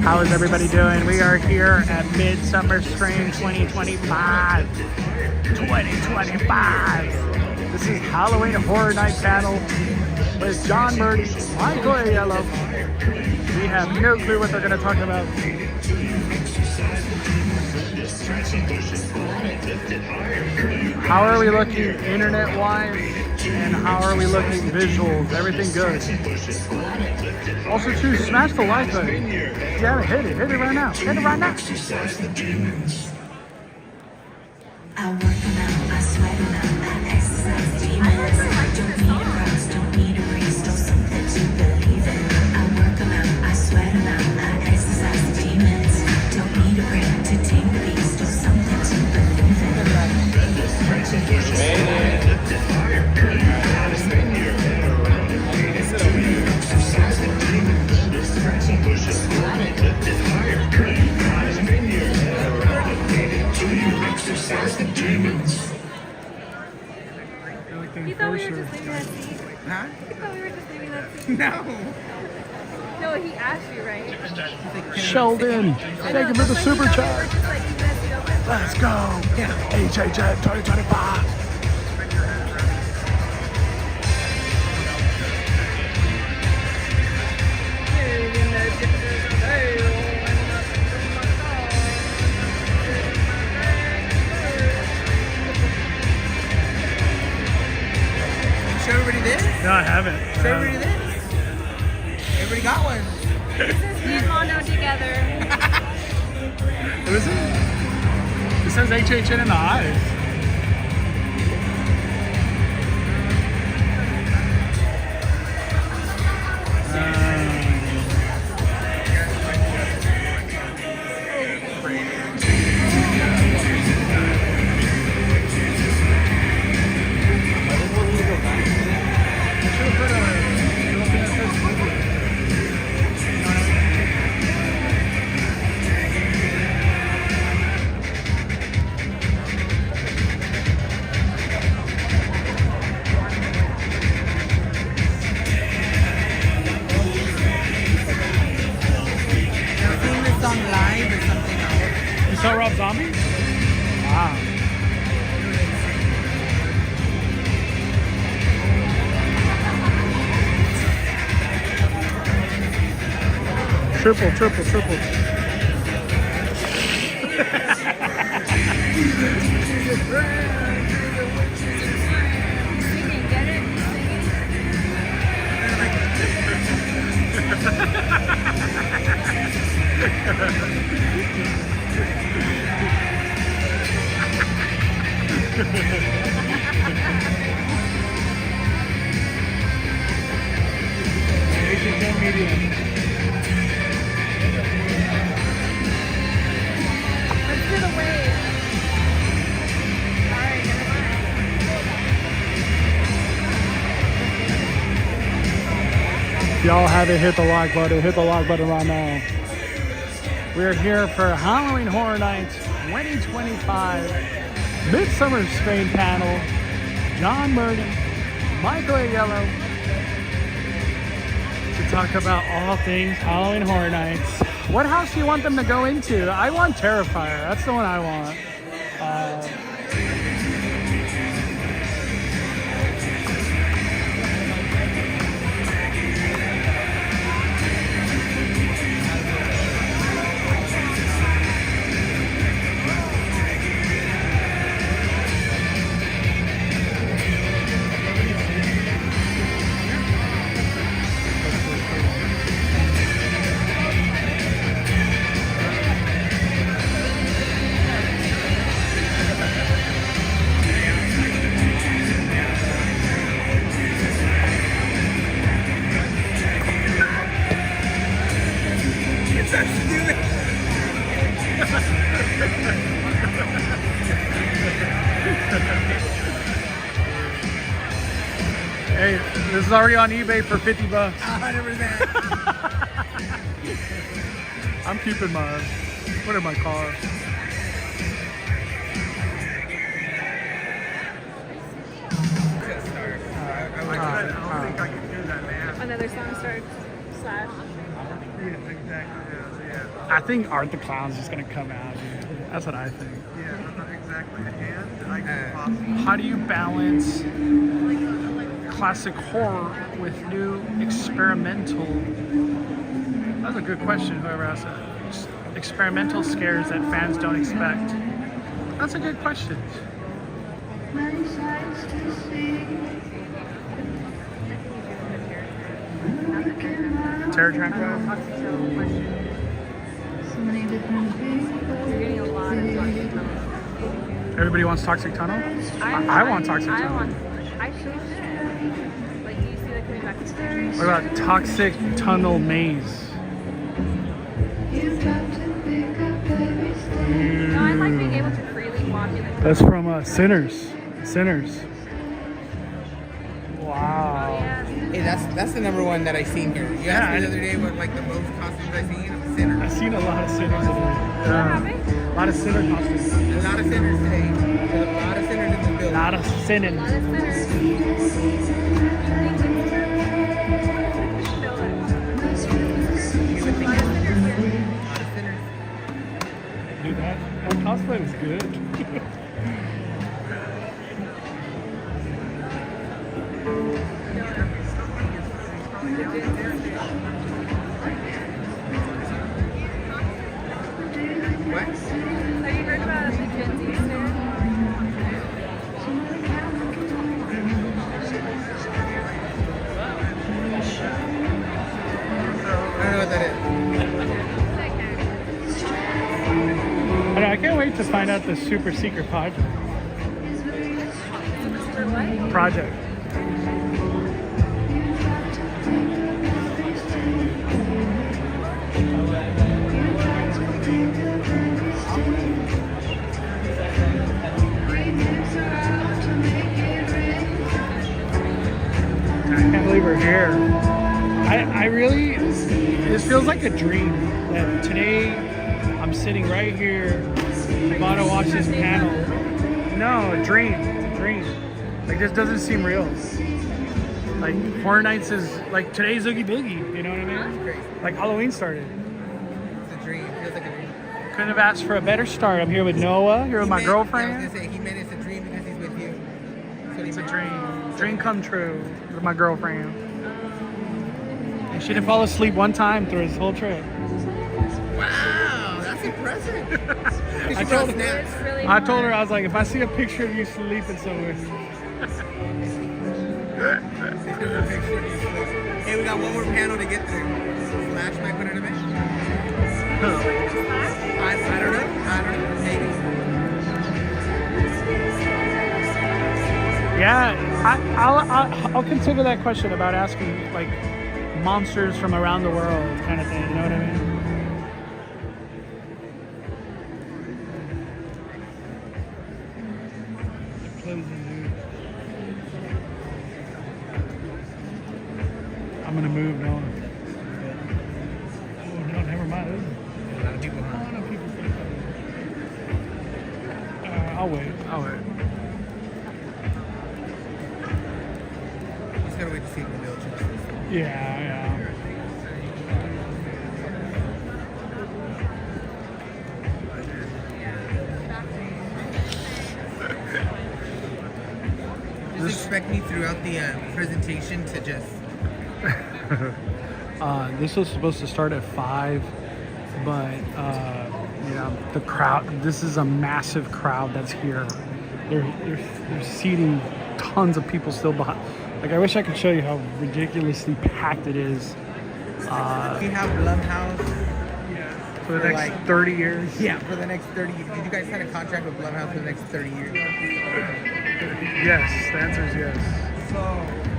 How is everybody doing? We are here at Midsummer Scream 2025. 2025. This is Halloween Horror Night panel with John Murdy, Michael Yellow. We have no clue what they're going to talk about. How are we looking internet-wise? And how are we looking visuals? Everything good. Also, too, smash the like button. If you haven't hit it right now. Hit it right now. I work them out, I sweat them out, I exercise demons. Don't need a rose, don't need a priest, or something to believe in. I work them out, I sweat them out, I exercise demons. Don't need a brain to tame the beast, or something to believe in. Exercise the demons. You thought we were just leaving that seat? Huh? You thought we were just leaving that seat? No. No, he asked you, right? Sheldon, thank you for the super chat. Let's go. HHN 2025. Show everybody this? No, I haven't. Show everybody this? Everybody got one. This is me and Mono together. What is it? It says HHN in the eyes. Live or something else. You saw Rob Zombie? Wow. Triple. Singing, get it? HHN Media. Let's do the wave. Alright, never mind. If y'all haven't hit the like button, hit the like button right now. We're here for Halloween Horror Nights 2025 Midsummer Scream panel. John Murdy, Michael Yellow, to talk about all things Halloween Horror Nights. What house do you want them to go into? I want Terrifier. That's the one I want. Hey, this is already on eBay for 50 bucks. 100%. I'm keeping mine. Put it in my car. Just started. Alright, I don't think I can do that, man. Another song starts slash. Yes, exactly. Yeah. I think Art the Clown's just gonna come out, dude. That's what I think. Yeah, exactly. And I can possibly. How do you balance classic horror with new experimental? That's a good question, whoever asked that. Experimental scares that fans don't expect. That's a good question. Terror Tranquil. You're getting a lot of Toxic Tunnel. Everybody wants Toxic Tunnel? I want Toxic I Tunnel. want. I should. Like, do you see that coming back to the What about Toxic Tunnel Maze? No, I like being able to freely walk in the That's from Sinners. Sinners. Wow. Yes. Hey, that's the number one that I seen here. You asked me the other day what like the most costumes I seen of Sinners. I've seen a lot of Sinners today. happening? A lot of Sinner costumes. A lot of Sinners today. There's a lot of Sinners in the A building. lot of sinning. A lot of sinners. A lot of Sinners. Dude, that cosplay was good. What? Have you heard about the Gen Z stare? I don't know what that is. I can't wait to find out the super secret project. For what? Project. I can't believe we're here. I really, this feels like a dream that today I'm sitting right here about to watch this panel. No, a dream. Like, this doesn't seem real. Like, Horror Nights is, like, today's Oogie Boogie, you know what I mean? Great. Like, Halloween started. It's a dream. Feels like a dream. Couldn't have asked for a better start. I'm here with Noah, here with my I girlfriend. was gonna say he meant it's a dream because he's with you. That's what he It's a meant. dream. Dream come true with my girlfriend. And she didn't fall asleep one time through this whole trip. Wow, that's impressive. I told her, It's really I told her, I was like, if I see a picture of you sleeping somewhere. Hey, we got one more panel to get through. Slash might put it in a bit. I don't know. Maybe. Yeah, I'll consider that question about asking, like, monsters from around the world kind of thing, you know what I mean? I'm gonna move now. Oh, no, never mind. A lot of people, huh? Oh, no, people. I'll wait. Just gotta wait to see if the bill changes. Yeah. Just expect me throughout the presentation to just. This was supposed to start at 5, but the crowd. This is a massive crowd that's here. They're seating tons of people still behind. Like, I wish I could show you how ridiculously packed it is. We have Blumhouse. For the For next like- 30 years. Yeah, for the next 30 years. Did you guys sign a contract with Blumhouse for the next 30 years? Yes, the answer is yes.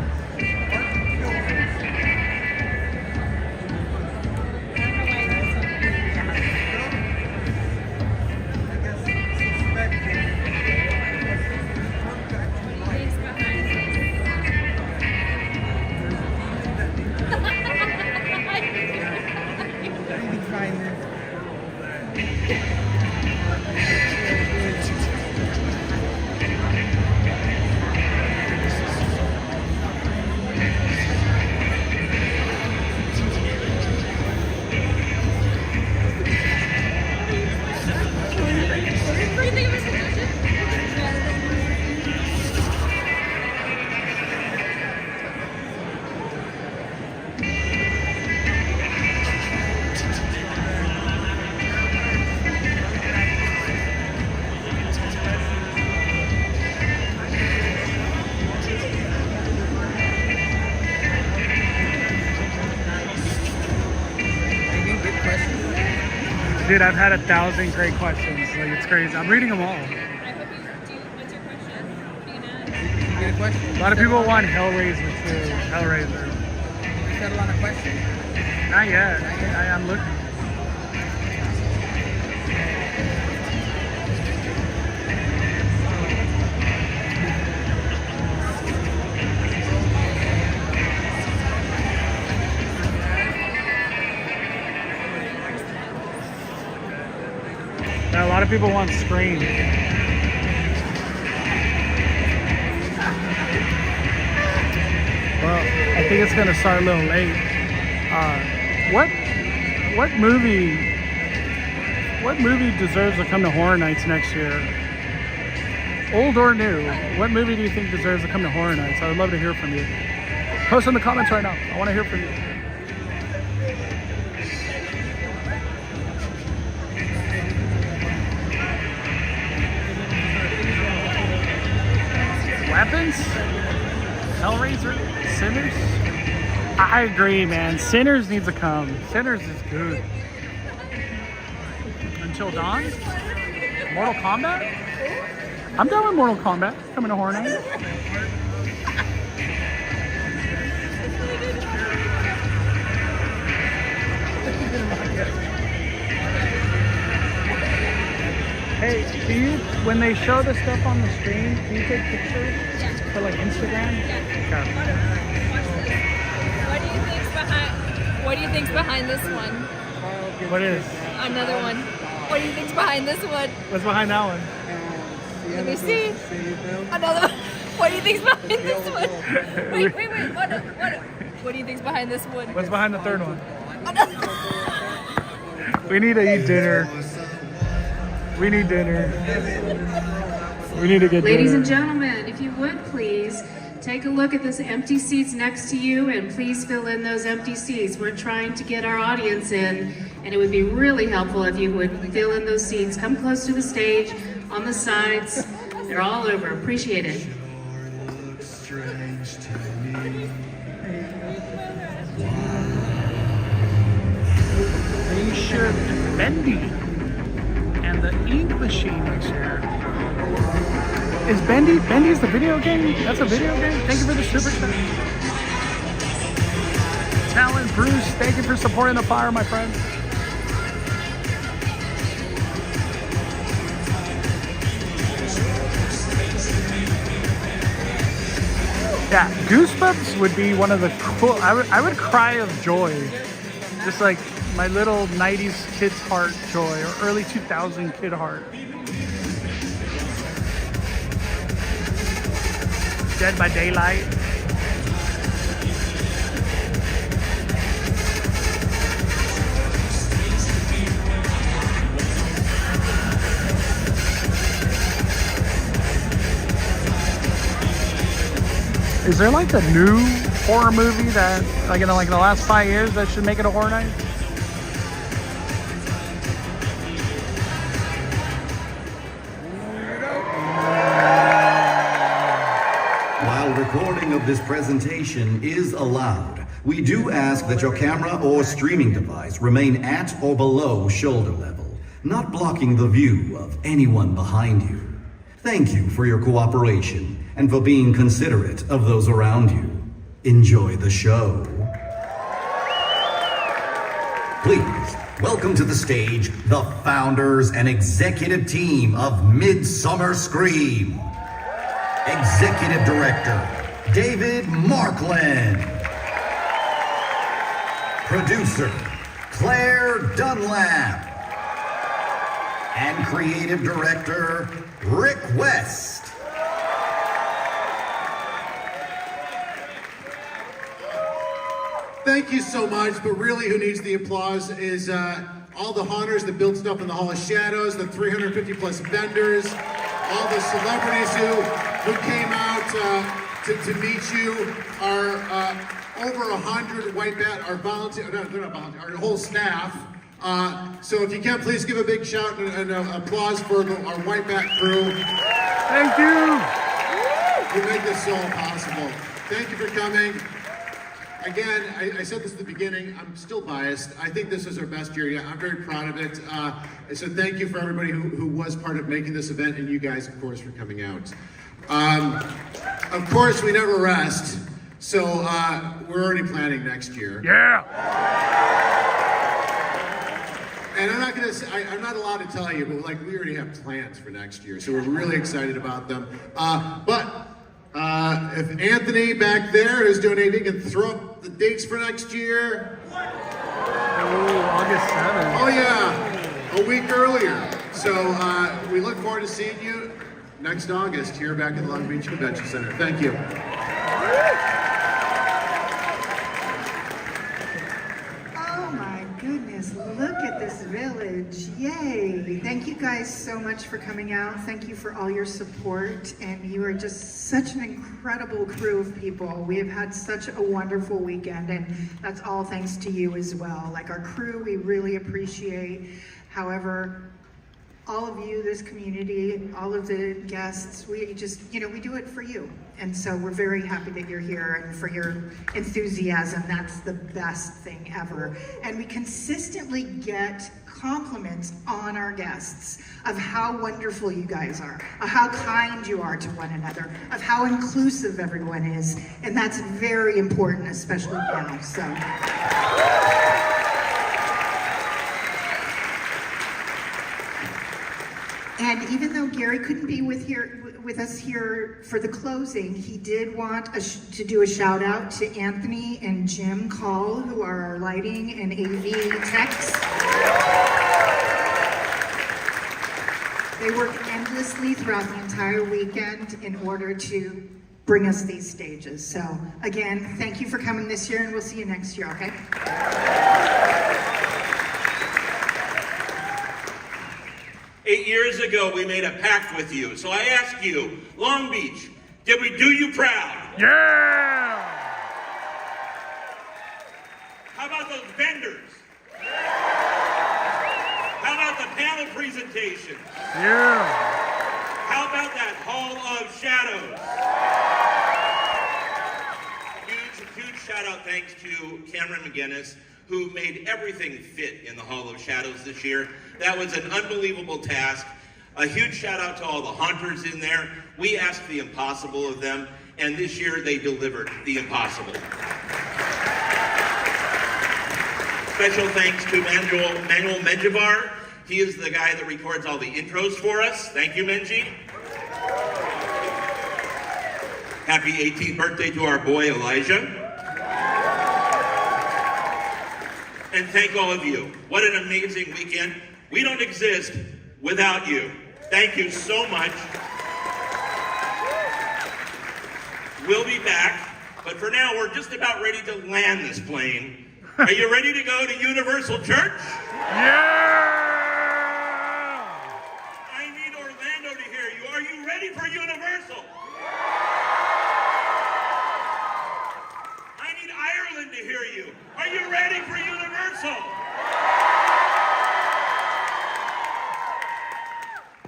Dude, I've had 1,000 great questions. Like, it's crazy. I'm reading them all. I hope you do. What's your question? What are you gonna ask? You get a question? A lot of people want Hellraiser too. Hellraiser. You settle on a question? Not yet. I'm looking. Yeah, a lot of people want Scream. Well, I think it's gonna start a little late. What movie deserves to come to Horror Nights next year? Old or new? What movie do you think deserves to come to Horror Nights? I would love to hear from you. Post in the comments right now. I want to hear from you. Weapons? Hellraiser? Sinners? I agree, man. Sinners needs to come. Sinners is good. Until Dawn? Mortal Kombat? I'm down with Mortal Kombat. Coming to Horror Nights. Hey, do you, when they show the stuff on the screen, do you take pictures for like Instagram? Okay. What do you think's behind this one? What is? Another one. What do you think's behind this one? What's behind that one? Let me see. Another one. What do you think's behind this one? Wait. What do you think's behind this one? What's behind the third one? Another. We need to eat dinner. We need dinner. We need to get Ladies dinner. and gentlemen, if you would please take a look at those empty seats next to you and please fill in those empty seats. We're trying to get our audience in, and it would be really helpful if you would fill in those seats. Come close to the stage, on the sides. They're all over. Appreciate it. They should Bendy and the Ink Machine next year. Is Bendy? Bendy's the video game? That's a video game? Thank you for the super chat. Talon Bruce, thank you for supporting the fire, my friend. Yeah, Goosebumps would be one of the cool. I would cry of joy, just like my little 90s kid's heart joy or early 2000 kid heart. Dead by Daylight. Is there like a new horror movie that, like in the last 5 years, that should make it a horror night? While recording of this presentation is allowed, we do ask that your camera or streaming device remain at or below shoulder level, not blocking the view of anyone behind you. Thank you for your cooperation and for being considerate of those around you. Enjoy the show. Please, welcome to the stage the founders and executive team of Midsummer Scream. Executive Director, David Markland. Producer, Claire Dunlap. And Creative Director, Rick West. Thank you so much, but really who needs the applause is all the haunters that built stuff in the Hall of Shadows, the 350 plus vendors, all the celebrities who came out to meet you, our over 100 White Bat, our volunteer, no, they're not volunteer, our whole staff. So if you can, please give a big shout and applause for our White Bat crew. Thank you. You make this so possible. Thank you for coming. again, I said this at the beginning, I'm still biased. I think this is our best year yet. I'm very proud of it. So thank you for everybody who was part of making this event, and you guys, of course, for coming out. Of course, we never rest, so we're already planning next year. Yeah. And I'm not gonna say, I'm not allowed to tell you, but like we already have plans for next year, so we're really excited about them. If Anthony back there is donating, can throw up the dates for next year. August 7th. Oh yeah, a week earlier. So we look forward to seeing you next August here back at the Long Beach Convention Center. Thank you. Oh my goodness, look at this village. Yay. Thank you guys so much for coming out. Thank you for all your support. And you are just such an incredible crew of people. We have had such a wonderful weekend, and that's all thanks to you as well. Like our crew, we really appreciate. However, all of you, this community, all of the guests, we just, we do it for you. And so we're very happy that you're here and for your enthusiasm. That's the best thing ever. And we consistently get compliments on our guests of how wonderful you guys are, of how kind you are to one another, of how inclusive everyone is. And that's very important, especially now, so. And even though Gary couldn't be with us here for the closing, he did want to do a shout out to Anthony and Jim Call, who are our lighting and AV techs. They worked endlessly throughout the entire weekend in order to bring us these stages. So again, thank you for coming this year, and we'll see you next year, okay? 8 years ago, we made a pact with you. So I ask you, Long Beach, did we do you proud? Yeah! How about those vendors? How about the panel presentations? Yeah! How about that Hall of Shadows? Huge shout out thanks to Cameron McGinnis, who made everything fit in the Hall of Shadows this year. That was an unbelievable task. A huge shout out to all the haunters in there. We asked the impossible of them, and this year they delivered the impossible. Special thanks to Manuel Menjivar. He is the guy that records all the intros for us. Thank you, Menji. Happy 18th birthday to our boy, Elijah. And thank all of you. What an amazing weekend. We don't exist without you. Thank you so much. We'll be back, but for now, we're just about ready to land this plane. Are you ready to go to Universal Church? Yeah! I need Orlando to hear you. Are you ready for Universal? I need Ireland to hear you. Are you ready for Universal?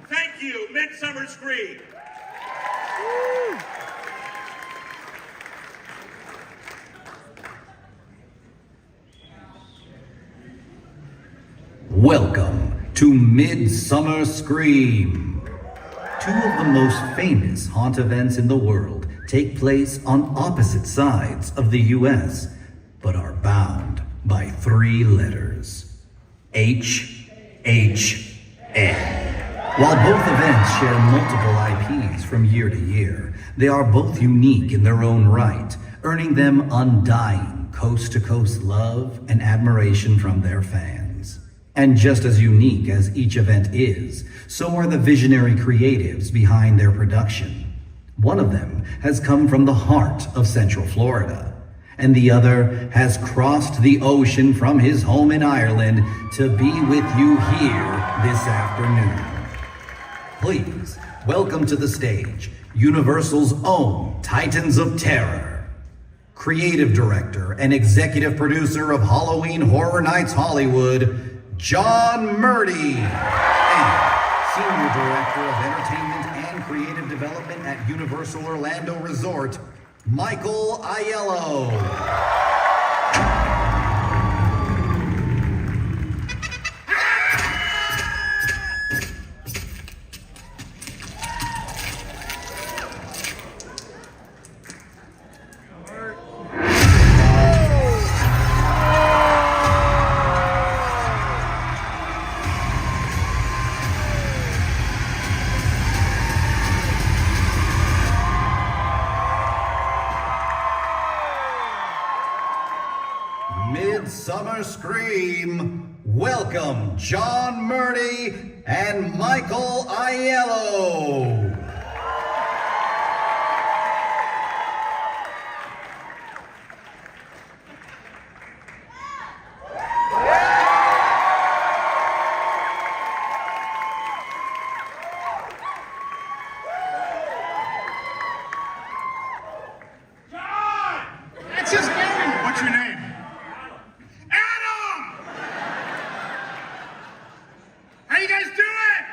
Thank you, Midsummer Scream. Woo! Welcome to Midsummer Scream. Two of the most famous haunt events in the world take place on opposite sides of the U.S., but are bound by 3 letters. HHN. While both events share multiple IPs from year to year, they are both unique in their own right, earning them undying coast-to-coast love and admiration from their fans. And just as unique as each event is, so are the visionary creatives behind their production. One of them has come from the heart of Central Florida, and the other has crossed the ocean from his home in Ireland to be with you here this afternoon. Please, welcome to the stage, Universal's own Titans of Terror, creative director and executive producer of Halloween Horror Nights Hollywood, John Murdy, and Senior Director of Entertainment and Creative Development at Universal Orlando Resort, Michael Aiello. Midsummer Scream, welcome John Murdy and Michael Aiello. That's his name. What's your name? Adam! How you guys doing?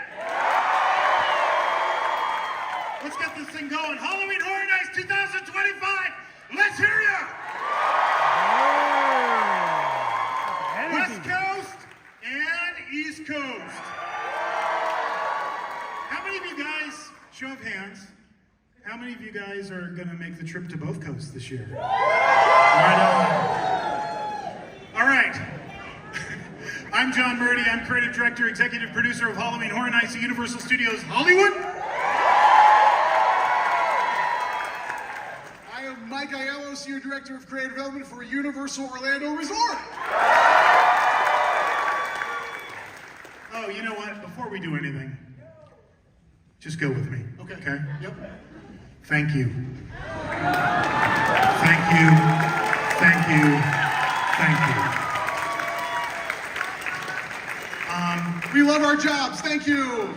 Let's get this thing going. Halloween Horror Nights 2025. Let's hear you. West Coast and East Coast. How many of you guys, show of hands, how many of you guys are going to make the trip to both coasts this year? Right on. All right. I'm John Murdy. I'm creative director, executive producer of Halloween Horror Nights at Universal Studios Hollywood. I am Mike Aiello, senior director of creative development for Universal Orlando Resort. Oh, you know what? Before we do anything, just go with me. Okay. Okay? Yep. Thank you. Thank you. Thank you. Thank you. We love our jobs. Thank you.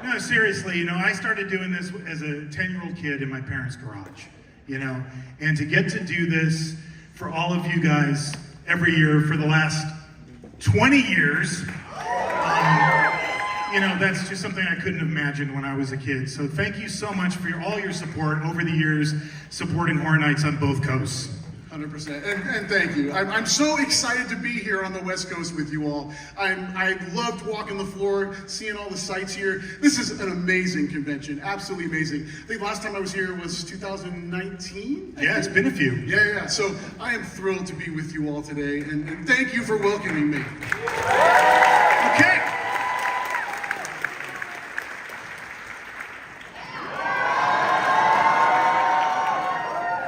No, seriously, you know, I started doing this as a 10-year-old kid in my parents' garage, you know, and to get to do this for all of you guys every year for the last 20 years, you know, that's just something I couldn't have imagined when I was a kid. So thank you so much for all your support over the years, supporting Horror Nights on both coasts. 100%. And thank you. I'm so excited to be here on the West Coast with you all. I loved walking the floor, seeing all the sights here. This is an amazing convention. Absolutely amazing. I think last time I was here was 2019. Yeah, it's been a few. Yeah. So I am thrilled to be with you all today, and thank you for welcoming me. Okay.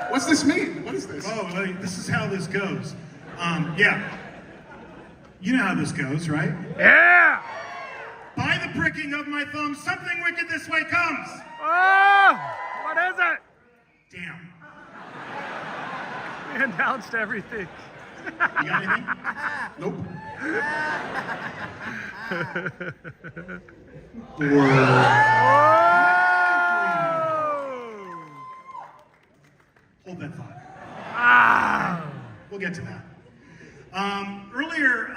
What's this mean? What is this? Oh, this is how this goes. Yeah. You know how this goes, right? Yeah! By the pricking of my thumb, something wicked this way comes. Oh! What is it? Damn. We announced everything. You got anything? Nope. Hold that thought. Ah! We'll get to that. Earlier,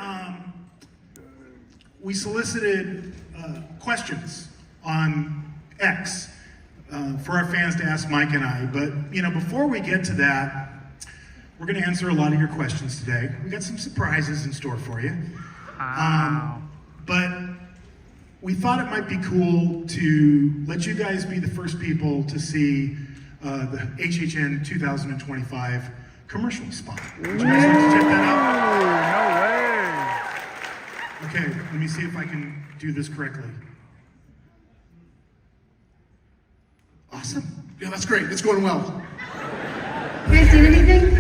we solicited questions on X for our fans to ask Mike and I. But, you know, before we get to that, we're going to answer a lot of your questions today. We got some surprises in store for you. But we thought it might be cool to let you guys be the first people to see the HHN 2025 commercial spot. Would you guys like to check that out? No way. Okay, let me see if I can do this correctly. Awesome. Yeah, that's great. It's going well. You guys seen anything?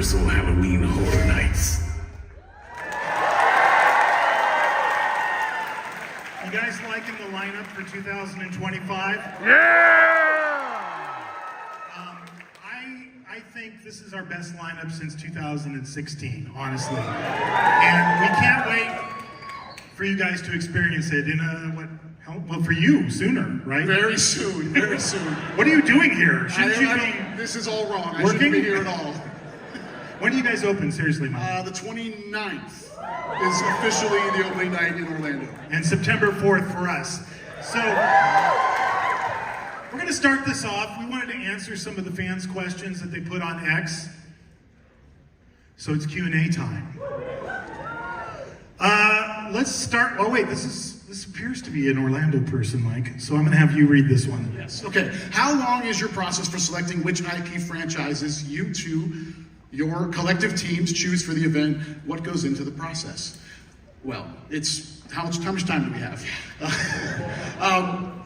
Halloween Horror Nights. You guys liking the lineup for 2025? Yeah! I think this is our best lineup since 2016, honestly. And we can't wait for you guys to experience it in well, for you, sooner, right? Very soon, very soon. What are you doing here? Shouldn't you be this is all wrong. I working? shouldn't be here at all. When do you guys open? Seriously, Mike? The 29th is officially the opening night in Orlando. And September 4th for us. So, we're going to start this off. We wanted to answer some of the fans' questions that they put on X. So it's Q&A time. let's start. Oh wait, this appears to be an Orlando person, Mike. So I'm going to have you read this one. Yes. Okay. How long is your process for selecting which IP franchises you two, your collective teams, choose for the event? What goes into the process? Well, it's how much time do we have?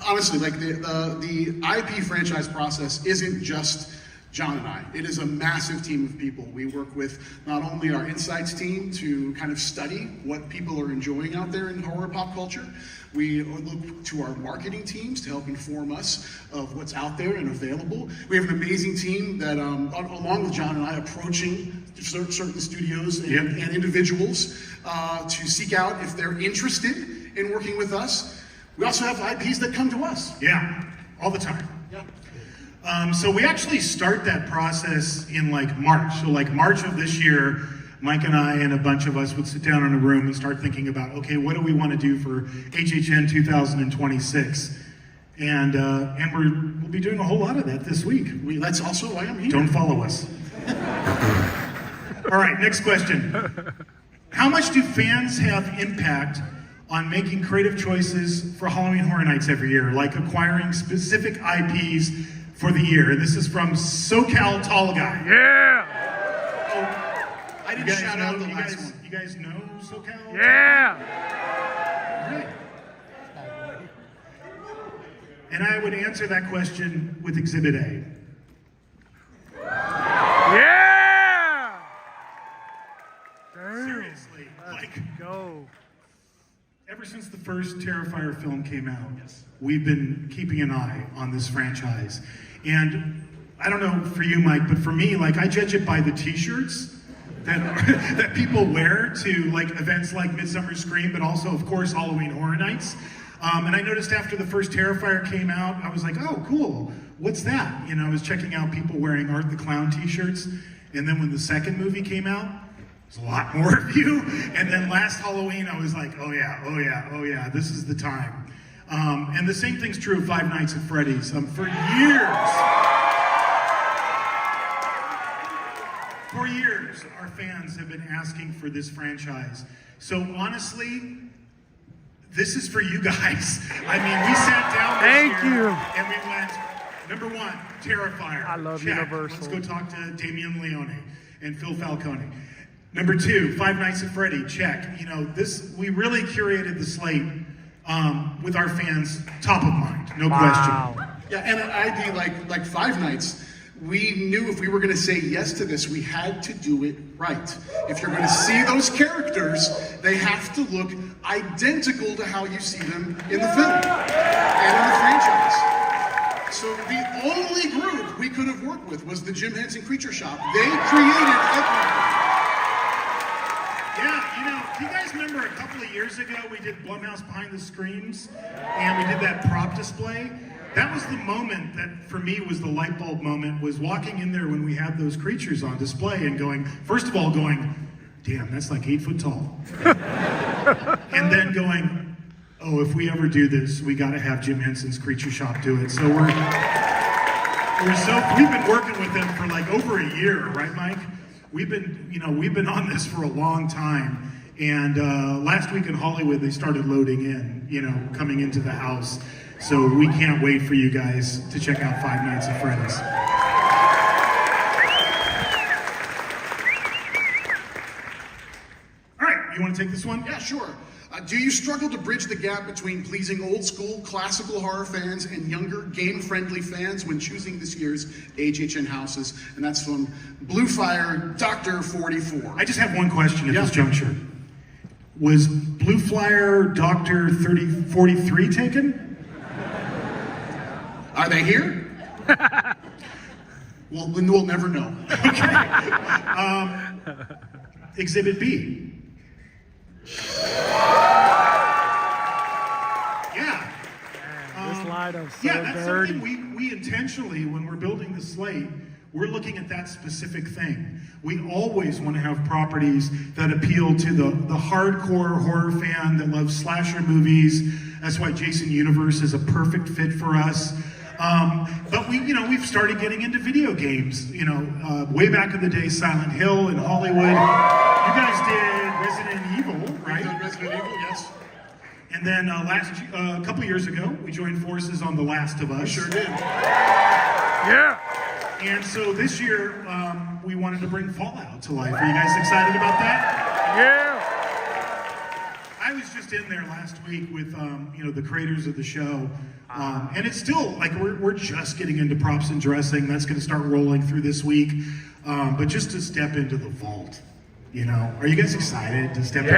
Honestly, like the IP franchise process isn't just John and I. It is a massive team of people. We work with not only our insights team to kind of study what people are enjoying out there in horror pop culture. We look to our marketing teams to help inform us of what's out there and available. We have an amazing team that, along with John and I, approaching certain studios and individuals to seek out if they're interested in working with us. We also have IPs that come to us. Yeah, all the time. Yeah. So we actually start that process in like March. So like March of this year, Mike and I and a bunch of us would sit down in a room and start thinking about, okay, what do we want to do for HHN 2026? And we'll be doing a whole lot of that this week. That's also why I'm here. Don't follow us. All right, next question. How much do fans have impact on making creative choices for Halloween Horror Nights every year, like acquiring specific IPs for the year? And this is from SoCal Tall Guy. Yeah! I didn't shout out the last one. You guys know SoCal? Yeah! All right. And I would answer that question with Exhibit A. Yeah! Seriously, Let's go. Ever since the first Terrifier film came out, we've been keeping an eye on this franchise. And I don't know for you, Mike, but for me, like, I judge it by the t-shirts that people wear to like events like Midsummer Scream, but also, of course, Halloween Horror Nights. And I noticed after the first Terrifier came out, I was like, oh, cool, what's that? You know, I was checking out people wearing Art the Clown t-shirts. And then when the second movie came out, there's a lot more of you. And then last Halloween, I was like, oh yeah, this is the time. And the same thing's true of Five Nights at Freddy's. For years, our fans have been asking for this franchise. So honestly, this is for you guys. I mean, we sat down this year and we went, number one, Terrifier. I love check. Universal. Let's go talk to Damian Leone and Phil Falcone. Number two, Five Nights at Freddy, check. You know, we really curated the slate with our fans top of mind, no question. Yeah, and an ID like Five Nights, we knew if we were going to say yes to this, we had to do it right. If you're going to see those characters, they have to look identical to how you see them in the film and in the franchise. So the only group we could have worked with was the Jim Henson Creature Shop. They created everything. Yeah, you know, do you guys remember a couple of years ago we did Blumhouse Behind the Screams and we did that prop display? That was the moment that for me was the light bulb moment, was walking in there when we had those creatures on display and going, first of all going, damn, that's like 8 foot tall. And then going, oh, if we ever do this, we got to have Jim Henson's Creature Shop do it. So we've been working with them for like over a year, right, Mike? We've been on this for a long time. And last week in Hollywood, they started loading in, coming into the house. So we can't wait for you guys to check out Five Nights at Freddy's. All right, you want to take this one? Yeah, sure. Do you struggle to bridge the gap between pleasing old school classical horror fans and younger game-friendly fans when choosing this year's HHN houses? And that's from Bluefire Dr. 44. I just have one question at this juncture. Was Bluefire Dr. 43 taken? Are they here? Well, then we'll never know. Okay. Exhibit B. Yeah. This light up so yeah, that's dirty. something we intentionally, when we're building the slate, we're looking at that specific thing. We always want to have properties that appeal to the hardcore horror fan that loves slasher movies. That's why Jason Universe is a perfect fit for us. But we've started getting into video games. Way back in the day, Silent Hill in Hollywood. You guys did Resident Evil, right? right? Resident Evil, yes. And then a couple years ago, we joined forces on The Last of Us. We sure did. Yeah. And so this year, we wanted to bring Fallout to life. Are you guys excited about that? Yeah. I was just in there last week with the creators of the show, and it's still like we're just getting into props and dressing. That's going to start rolling through this week. But just to step into the vault, are you guys excited to step in?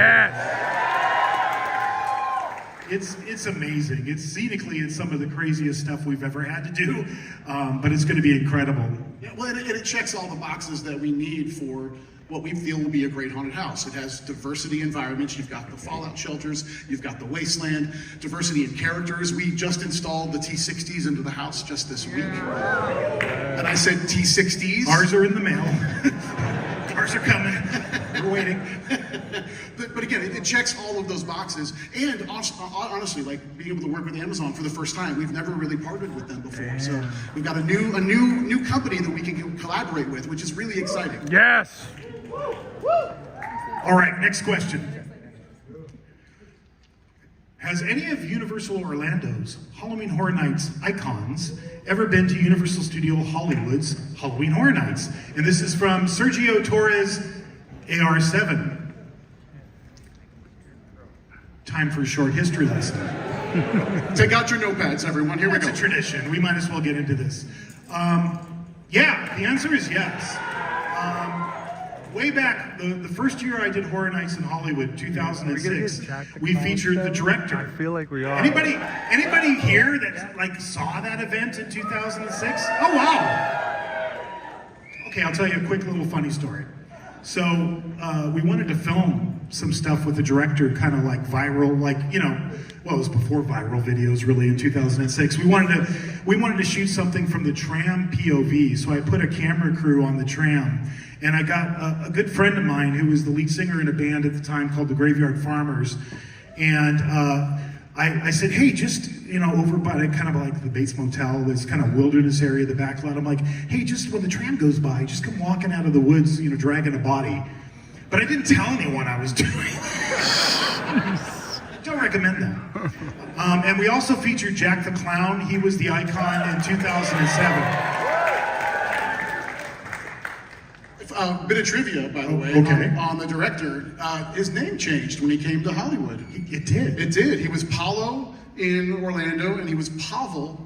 It's amazing. It's some of the craziest stuff we've ever had to do, but it's going to be incredible. Yeah, well, and it checks all the boxes that we need for what we feel will be a great haunted house. It has diversity environments. You've got the fallout shelters. You've got the wasteland. Diversity in characters. We just installed the T60s into the house just this week. And I said T60s. Ours are in the mail. Ours are coming. We're waiting. But again, it checks all of those boxes. And honestly, like being able to work with Amazon for the first time, we've never really partnered with them before. Damn. So we've got a new company that we can collaborate with, which is really exciting. Yes. All right, next question. Has any of Universal Orlando's Halloween Horror Nights icons ever been to Universal Studio Hollywood's Halloween Horror Nights? And this is from Sergio Torres, AR7. Time for a short history lesson. Take out your notepads, everyone. Here we go. It's a tradition. We might as well get into this. Yeah, the answer is yes. Way back, the first year I did Horror Nights in Hollywood, 2006, we featured the director. I feel like we are. Anybody here that saw that event in 2006? Oh wow! Okay, I'll tell you a quick little funny story. So we wanted to film some stuff with the director, kind of like viral, it was before viral videos really in 2006. We wanted to shoot something from the tram POV, so I put a camera crew on the tram, and I got a good friend of mine who was the lead singer in a band at the time called the Graveyard Farmers, and I said, hey, just, over by kind of like the Bates Motel, this kind of wilderness area, the back lot, I'm like, hey, just when the tram goes by, just come walking out of the woods, dragging a body. But I didn't tell anyone I was doing that. Don't recommend that. And we also featured Jack the Clown. He was the icon in 2007. Bit of trivia, by the way, on the director. His name changed when he came to Hollywood. It did. It did. He was Paulo in Orlando, and he was Pavel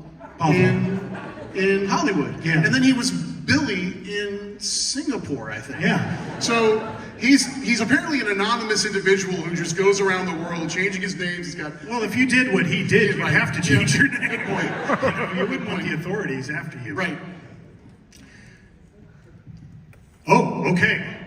in Hollywood. Yeah. And then he was Billy in Singapore, I think. Yeah. So he's apparently an anonymous individual who just goes around the world changing his names. He's got. Well, if you did what he did, you'd have to change your name. Good point. You wouldn't want the authorities after you. Right. Oh, okay.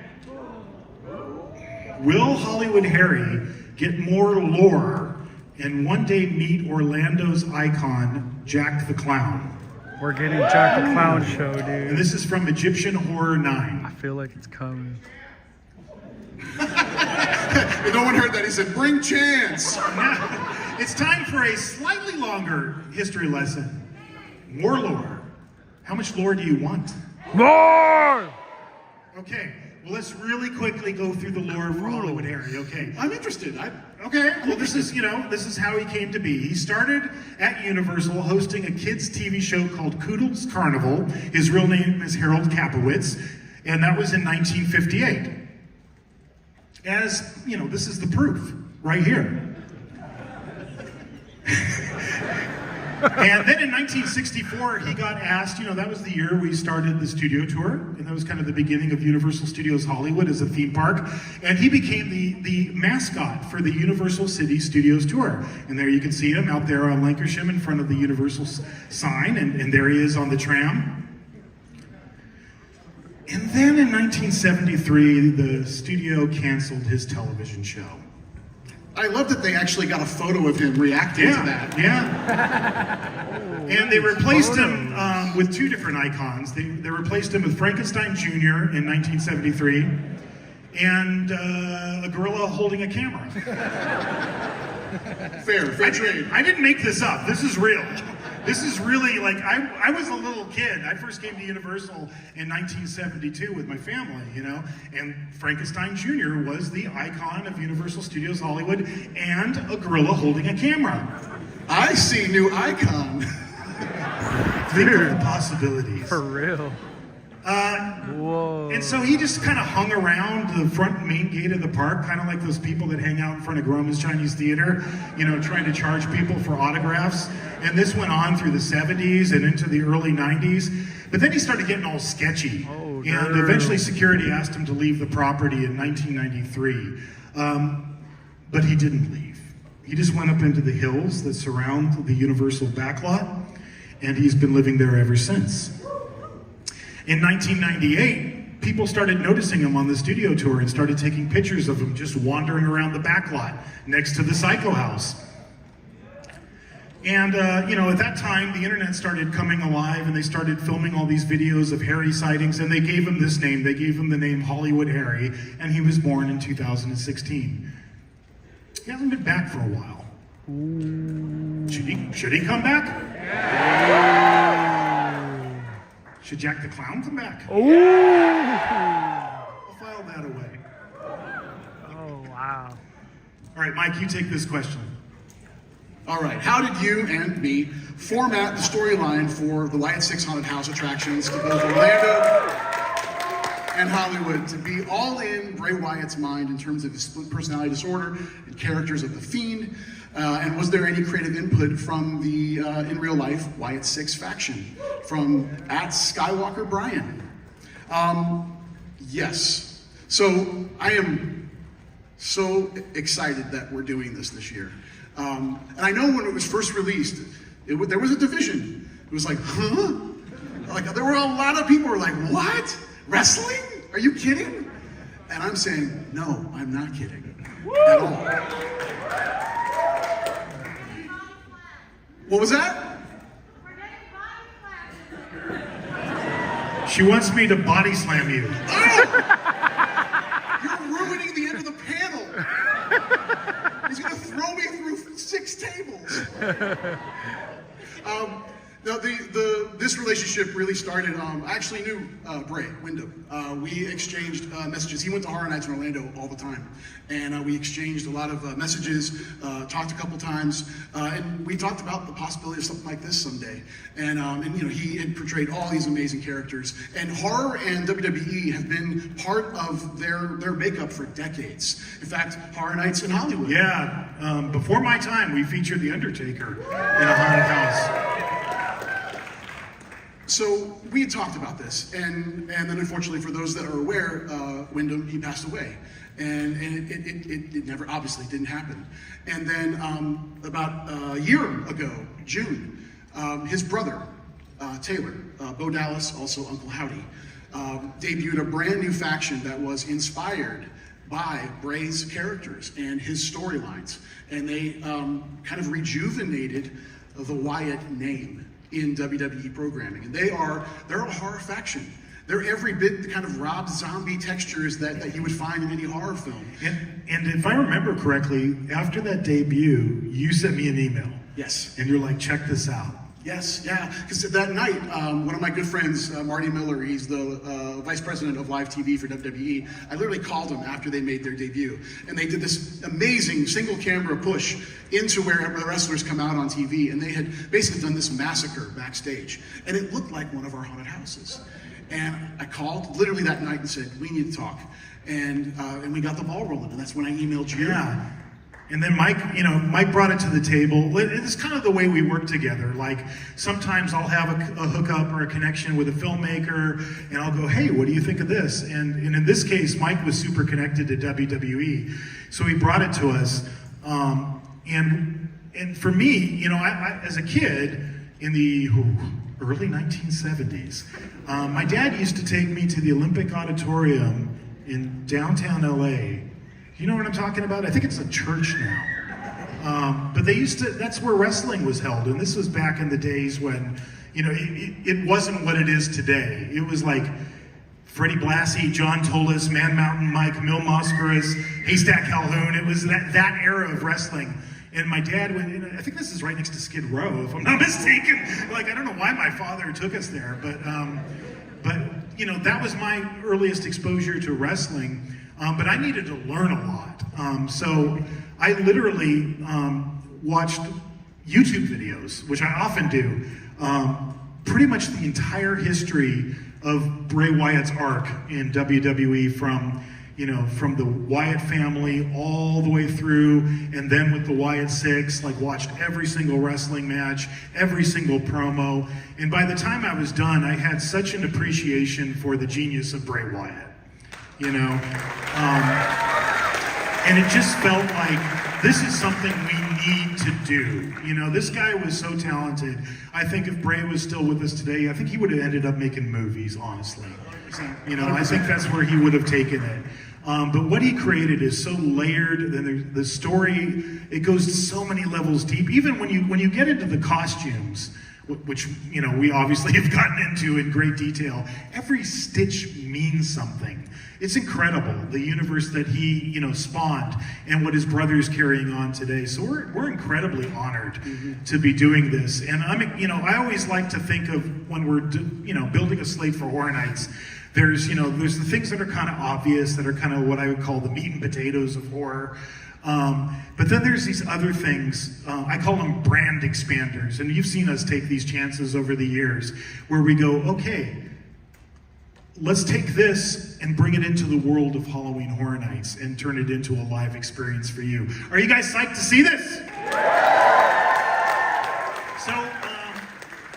Will Hollywood Harry get more lore and one day meet Orlando's icon, Jack the Clown? We're getting Jack the Clown show, dude. And this is from Egyptian Horror 9. I feel like it's coming. And no one heard that. He said, bring Chance. Now, it's time for a slightly longer history lesson. More lore. How much lore do you want? More! Okay, well, let's really quickly go through the lore for Hollywood Harry, okay? I'm interested. Okay, well, this is how he came to be. He started at Universal hosting a kids' TV show called Koodle's Carnival. His real name is Harold Kapowitz, and that was in 1958. As, this is the proof right here. And then in 1964, he got asked, that was the year we started the studio tour, and that was kind of the beginning of Universal Studios Hollywood as a theme park, and he became the mascot for the Universal City Studios tour. And there you can see him out there on Lancashire in front of the Universal sign, and there he is on the tram. And then in 1973, the studio canceled his television show. I love that they actually got a photo of him reacting to that. Yeah. And they replaced him with two different icons. They replaced him with Frankenstein Jr. in 1973 and a gorilla holding a camera. Fair trade. I didn't make this up. This is real. This is really like, I was a little kid. I first came to Universal in 1972 with my family, you know, and Frankenstein Jr. was the icon of Universal Studios Hollywood and a gorilla holding a camera. I see new icon. Think of the possibilities. For real. Whoa. And so he just kind of hung around the front main gate of the park, kind of like those people that hang out in front of Groman's Chinese Theater, you know, trying to charge people for autographs. And this went on through the 70s and into the early 90s. But then he started getting all sketchy. Oh, and eventually security asked him to leave the property in 1993. But he didn't leave. He just went up into the hills that surround the Universal backlot, and he's been living there ever since. In 1998, people started noticing him on the studio tour and started taking pictures of him just wandering around the backlot next to the Psycho House. And, you know, at that time, the internet started coming alive and they started filming all these videos of Harry sightings, and they gave him this name. They gave him the name Hollywood Harry, and he was born in 2016. He hasn't been back for a while. Should he come back? Should Jack the Clown come back? Ooh. I'll file that away. Oh, wow. All right, Mike, you take this question. All right, how did you and me format the storyline for the Wyatt 6 haunted house attractions to both Orlando and Hollywood to be all in Bray Wyatt's mind in terms of his split personality disorder and characters of the Fiend? And was there any creative input from the, in real life, Wyatt 6 faction? From @Skywalker Brian? Yes. So I am so excited that we're doing this year. And I know when it was first released, there was a division. It was like, huh? Like, there were a lot of people who were like, what? Wrestling? Are you kidding? And I'm saying, no, I'm not kidding. At all. What was that? She wants me to body slam you. Oh! You're ruining the end of the panel. He's gonna throw me through 6 tables. Now, this relationship really started, I actually knew Bray, Wyndham. We exchanged messages. He went to Horror Nights in Orlando all the time. And we exchanged a lot of messages, talked a couple times, and we talked about the possibility of something like this someday. And you know, he had portrayed all these amazing characters. And horror and WWE have been part of their makeup for decades. In fact, Horror Nights in Hollywood. Yeah, before my time, we featured The Undertaker in a haunted house. So we had talked about this, and then unfortunately for those that are aware, Wyndham, he passed away. And it never, obviously didn't happen. And then about a year ago, June, his brother, Taylor, Bo Dallas, also Uncle Howdy, debuted a brand new faction that was inspired by Bray's characters and his storylines. And they kind of rejuvenated the Wyatt name in WWE programming. And they're a horror faction. They're every bit the kind of Rob Zombie textures that you would find in any horror film. And if I remember correctly, after that debut, you sent me an email. Yes. And you're like, check this out. Yes, yeah, because that night, one of my good friends, Marty Miller, he's the vice president of live TV for WWE, I literally called him after they made their debut, and they did this amazing single camera push into where the wrestlers come out on TV, and they had basically done this massacre backstage, and it looked like one of our haunted houses. And I called literally that night and said, we need to talk, and we got the ball rolling, and that's when I emailed you. Yeah. And then Mike brought it to the table. It's kind of the way we work together. Like, sometimes I'll have a hookup or a connection with a filmmaker, and I'll go, hey, what do you think of this? And in this case, Mike was super connected to WWE, so he brought it to us. And for me, you know, I as a kid in the early 1970s, my dad used to take me to the Olympic Auditorium in downtown LA. You know what I'm talking about? I think it's a church now. But that's where wrestling was held. And this was back in the days when, you know, it wasn't what it is today. It was like Freddie Blassie, John Tolis, Man Mountain Mike, Mil Mascaras, Haystack Calhoun. It was that era of wrestling. And my dad went, and I think this is right next to Skid Row, if I'm not mistaken. Like, I don't know why my father took us there, but you know, that was my earliest exposure to wrestling. But I needed to learn a lot. So I literally watched YouTube videos, which I often do, pretty much the entire history of Bray Wyatt's arc in WWE from the Wyatt family all the way through, and then with the Wyatt Six, like watched every single wrestling match, every single promo. And by the time I was done, I had such an appreciation for the genius of Bray Wyatt, you know? And it just felt like this is something we need to do. You know, this guy was so talented. I think if Bray was still with us today, I think he would have ended up making movies, honestly. You know, I think that's where he would have taken it. But what he created is so layered, and the story, it goes to so many levels deep. Even when you get into the costumes, which, you know, we obviously have gotten into in great detail, every stitch means something. It's incredible, the universe that he, you know, spawned and what his brother's carrying on today. So we're incredibly honored to be doing this. And I always like to think of when we're, you know, building a slate for Horror Nights, there's the things that are kind of obvious, that are kind of what I would call the meat and potatoes of horror. But then there's these other things, I call them brand expanders. And you've seen us take these chances over the years where we go, okay, let's take this and bring it into the world of Halloween Horror Nights and turn it into a live experience for you. Are you guys psyched to see this? So,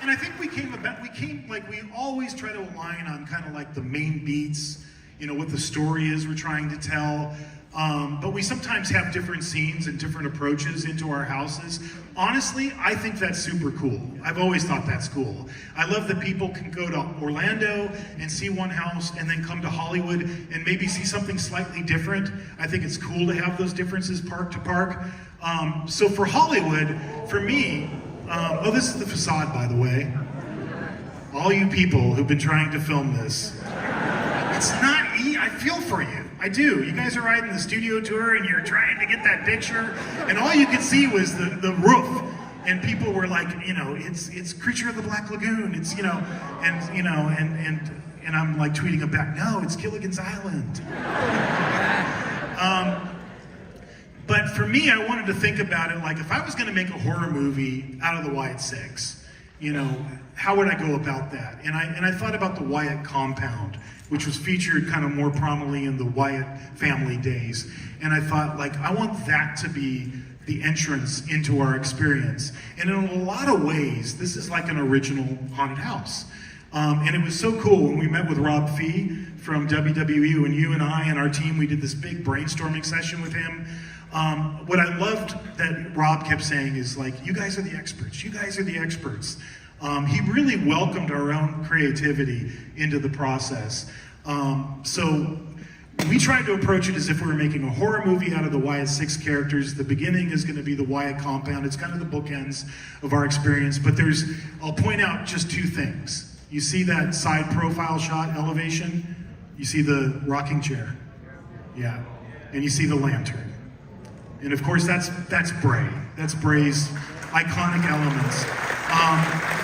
and I think we always try to align on kind of like the main beats, you know, what the story is we're trying to tell. But we sometimes have different scenes and different approaches into our houses. Honestly, I think that's super cool. I've always thought that's cool. I love that people can go to Orlando and see one house and then come to Hollywood and maybe see something slightly different. I think it's cool to have those differences park to park. So for Hollywood, for me, this is the facade, by the way. All you people who've been trying to film this, it's not easy. I feel for you. I do. You guys are riding the studio tour and you're trying to get that picture, and all you could see was the roof, and people were like, you know, it's Creature of the Black Lagoon. It's, you know, and I'm like tweeting them back, no, it's Gilligan's Island. But for me, I wanted to think about it like, if I was going to make a horror movie out of the Wyatt Six, you know, how would I go about that? And I thought about the Wyatt compound, which was featured kind of more prominently in the Wyatt family days. And I thought, like, I want that to be the entrance into our experience. And in a lot of ways, this is like an original haunted house. And it was so cool when we met with Rob Fee from WWE, and you and I and our team, we did this big brainstorming session with him. What I loved that Rob kept saying is like, you guys are the experts. You guys are the experts. He really welcomed our own creativity into the process. So we tried to approach it as if we were making a horror movie out of the Wyatt Six characters. The beginning is going to be the Wyatt compound. It's kind of the bookends of our experience. But I'll point out just two things. You see that side profile shot elevation? You see the rocking chair? Yeah. And you see the lantern. And of course, that's Bray. That's Bray's iconic elements.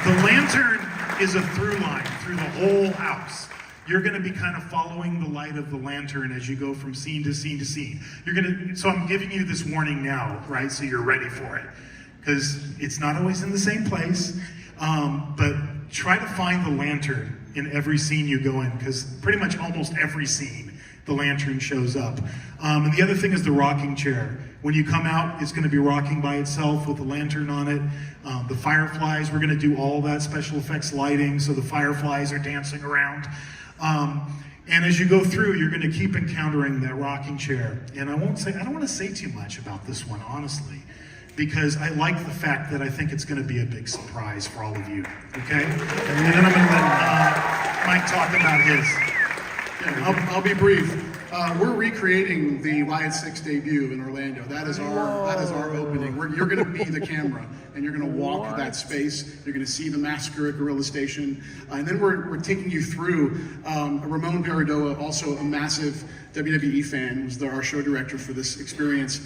The lantern is a through line through the whole house. You're going to be kind of following the light of the lantern as you go from scene to scene to scene. So I'm giving you this warning now, right? So you're ready for it, because it's not always in the same place. But try to find the lantern in every scene you go in, because pretty much almost every scene the lantern shows up. And the other thing is the rocking chair. When you come out, it's going to be rocking by itself with the lantern on it. The fireflies, we're going to do all that special effects lighting, so the fireflies are dancing around. And as you go through, you're going to keep encountering that rocking chair. And I don't want to say too much about this one, honestly, because I like the fact that I think it's going to be a big surprise for all of you, okay? And then I'm going to let Mike talk about his. Yeah, I'll be brief. We're recreating the Wyatt Six debut in Orlando. That is our opening. You're going to be the camera, and you're going to walk that space. You're going to see the massacre at Gorilla Station, and then we're taking you through. Ramon Peridoa, also a massive WWE fan, was our show director for this experience.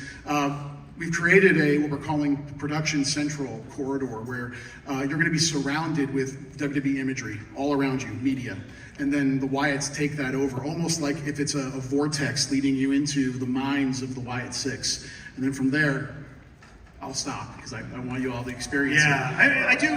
we've created what we're calling the Production Central corridor, where you're going to be surrounded with WWE imagery all around you, media. And then the Wyatts take that over, almost like if it's a vortex leading you into the minds of the Wyatt Six. And then from there, I'll stop because I want you all to experience it. I do.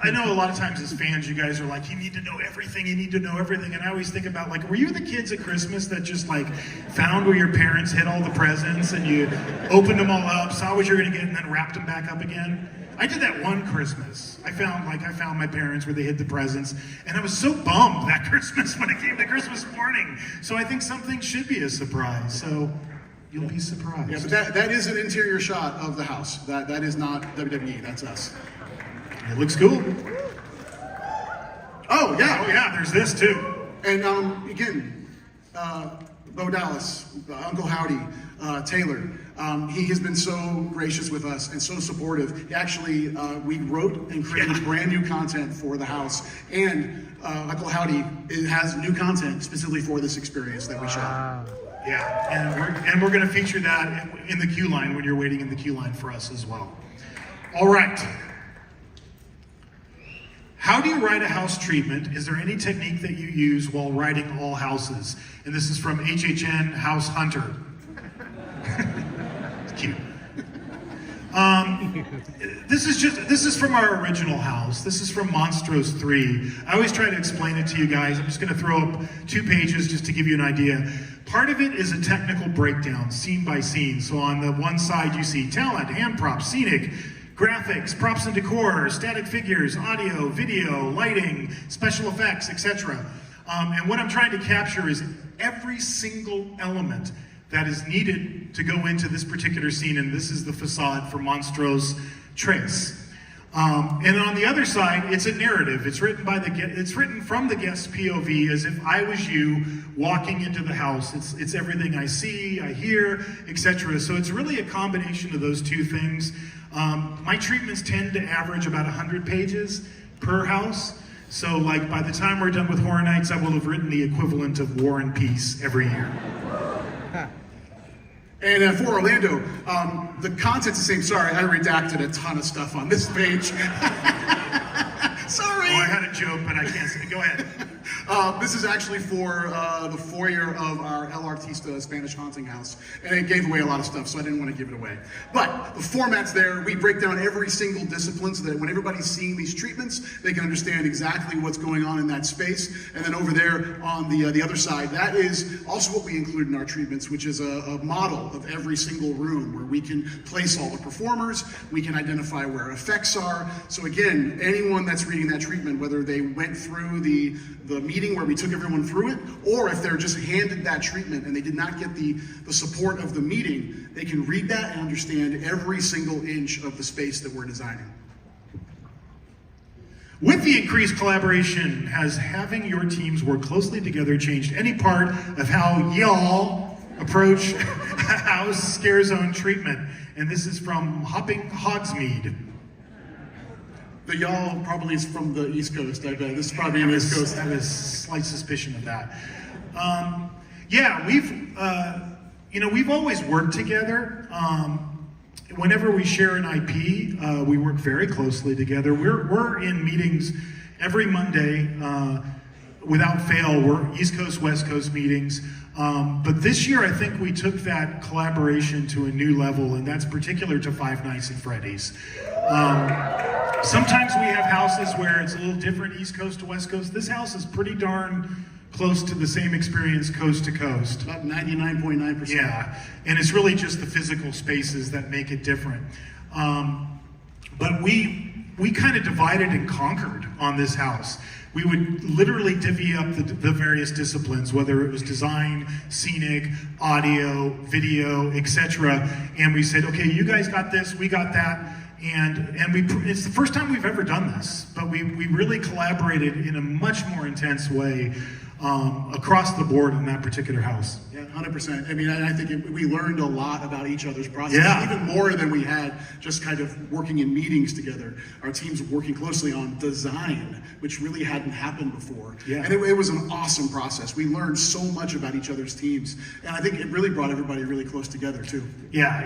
I know a lot of times as fans, you guys are like, you need to know everything. You need to know everything. And I always think about, like, were you the kids at Christmas that just like found where your parents hid all the presents and you opened them all up, saw what you were going to get, and then wrapped them back up again? I did that one Christmas. I found my parents where they hid the presents, and I was so bummed that Christmas when it came to Christmas morning. So I think something should be a surprise. So you'll be surprised. Yeah, but that is an interior shot of the house. That is not WWE. That's us. It looks cool. Oh yeah. Oh yeah. There's this too. And again, Bo Dallas, Uncle Howdy, Taylor. He has been so gracious with us and so supportive. Actually, we wrote and created brand new content for the house, and Uncle Howdy has new content specifically for this experience that we shot. Yeah, and we're going to feature that in the queue line when you're waiting in the queue line for us as well. All right. How do you write a house treatment? Is there any technique that you use while writing all houses? And this is from HHN House Hunter. It's cute. This is from our original house. This is from Monstros 3. I always try to explain it to you guys. I'm just going to throw up 2 pages just to give you an idea. Part of it is a technical breakdown, scene by scene. So on the one side you see talent, hand props, scenic, graphics, props and decor, static figures, audio, video, lighting, special effects, etc. And what I'm trying to capture is every single element that is needed to go into this particular scene, and this is the facade for Monstros Trace. And on the other side, it's a narrative. It's written from the guest's POV, as if I was you walking into the house. It's everything I see, I hear, etc. So it's really a combination of those 2 things. My treatments tend to average about 100 pages per house. So like by the time we're done with Horror Nights, I will have written the equivalent of War and Peace every year. And for Orlando, the content's the same. Sorry, I redacted a ton of stuff on this page. Sorry. Oh, I had a joke, but I can't say it. Go ahead. This is actually for the foyer of our El Artista Spanish haunting house. And it gave away a lot of stuff, so I didn't want to give it away. But the format's there. We break down every single discipline so that when everybody's seeing these treatments, they can understand exactly what's going on in that space. And then over there on the other side, that is also what we include in our treatments, which is a model of every single room where we can place all the performers, we can identify where effects are. So again, anyone that's reading that treatment, whether they went through the meeting where we took everyone through it, or if they're just handed that treatment and they did not get the support of the meeting, they can read that and understand every single inch of the space that we're designing. With the increased collaboration, has having your teams work closely together changed any part of how y'all approach house scare zone treatment? And this is from Hopping Hogsmeade. The y'all probably is from the East Coast, I bet. This is probably an East Coast. I have a slight suspicion of that. Yeah, we've always worked together. Whenever we share an IP, we work very closely together. We're in meetings every Monday, without fail. We're East Coast, West Coast meetings. But this year, I think we took that collaboration to a new level, and that's particular to Five Nights at Freddy's. Sometimes we have houses where it's a little different, East Coast to West Coast. This house is pretty darn close to the same experience coast to coast. About 99.9%. Yeah, and it's really just the physical spaces that make it different. But we kind of divided and conquered on this house. We would literally divvy up the various disciplines, whether it was design, scenic, audio, video, etc. And we said, okay, you guys got this, we got that. And it's the first time we've ever done this, but we really collaborated in a much more intense way across the board in that particular house. Yeah, 100%. I mean, I think we learned a lot about each other's process, even more than we had just kind of working in meetings together. Our teams were working closely on design, which really had hadn't happened before. Yeah. And it was an awesome process. We learned so much about each other's teams, and I think it really brought everybody really close together too. Yeah,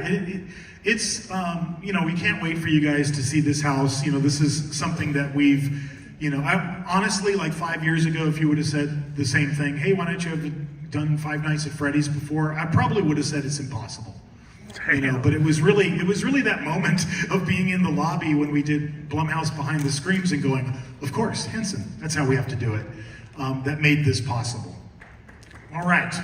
it's you know, we can't wait for you guys to see this house. You know, this is something that we've, you know, I honestly, like 5 years ago, if you would have said the same thing, hey, why don't you have done 5 Nights at Freddy's before, I probably would have said it's impossible. You know, but it was really that moment of being in the lobby when we did Blumhouse Behind the Screams and going, of course, Henson, that's how we have to do it. That made this possible. All right.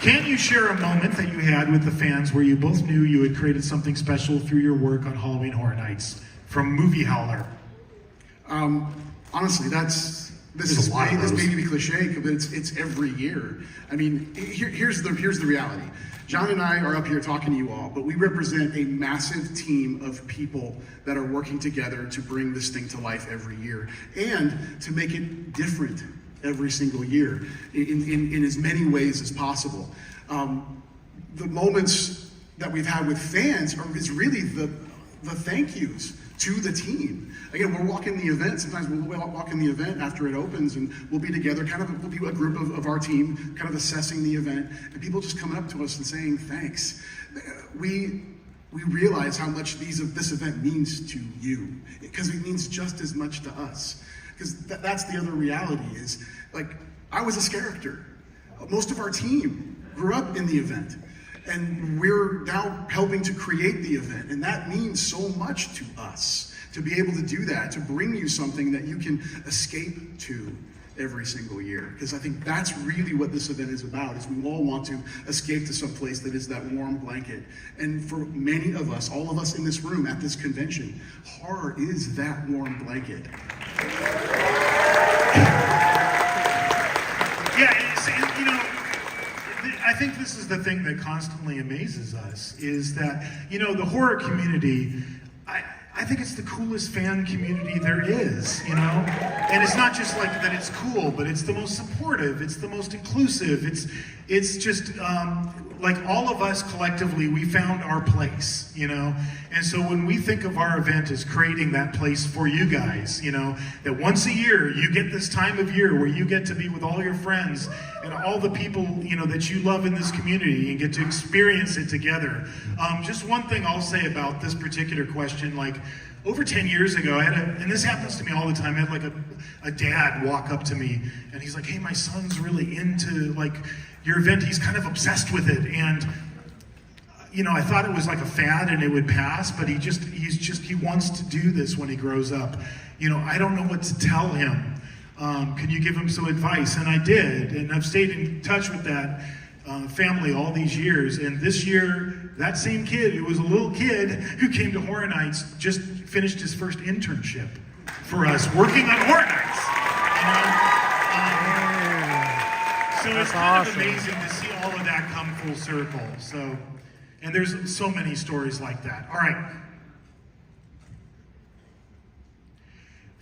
Can you share a moment that you had with the fans where you both knew you had created something special through your work on Halloween Horror Nights from Movie Howler? Honestly, this may be cliche, but it's every year. I mean, here's the reality. John and I are up here talking to you all, but we represent a massive team of people that are working together to bring this thing to life every year and to make it different every single year in as many ways as possible. The moments that we've had with fans is really the thank yous to the team. Again, we're walking the event. Sometimes we'll walk in the event after it opens, and we'll be together, we'll be a group of our team, kind of assessing the event, and people just coming up to us and saying thanks. We realize how much this event means to you, because it means just as much to us. Because that's the other reality is, like, I was a character. Most of our team grew up in the event. And we're now helping to create the event, and that means so much to us to be able to do that, to bring you something that you can escape to every single year. Because I think that's really what this event is about, is we all want to escape to some place that is that warm blanket. And for many of us, all of us in this room at this convention, horror is that warm blanket. Yeah, you know, I think this is the thing that constantly amazes us, is that, you know, the horror community, I think it's the coolest fan community there is, you know? And it's not just like that it's cool, but it's the most supportive, it's the most inclusive, it's just, like all of us collectively, we found our place, you know? And so when we think of our event as creating that place for you guys, you know, that once a year, you get this time of year where you get to be with all your friends and all the people, you know, that you love in this community and get to experience it together. Just one thing I'll say about this particular question, like, over 10 years ago, I had and this happens to me all the time, I had like a dad walk up to me and he's like, hey, my son's really into like your event, he's kind of obsessed with it. And you know, I thought it was like a fad and it would pass, but he wants to do this when he grows up. You know, I don't know what to tell him. Can you give him some advice? And I did, and I've stayed in touch with that family all these years. And this year, that same kid, who was a little kid who came to Horror Nights, just finished his first internship for us, working on Horror Nights. You know? So it's kind of amazing to see all of that come full circle. So, and there's so many stories like that. All right.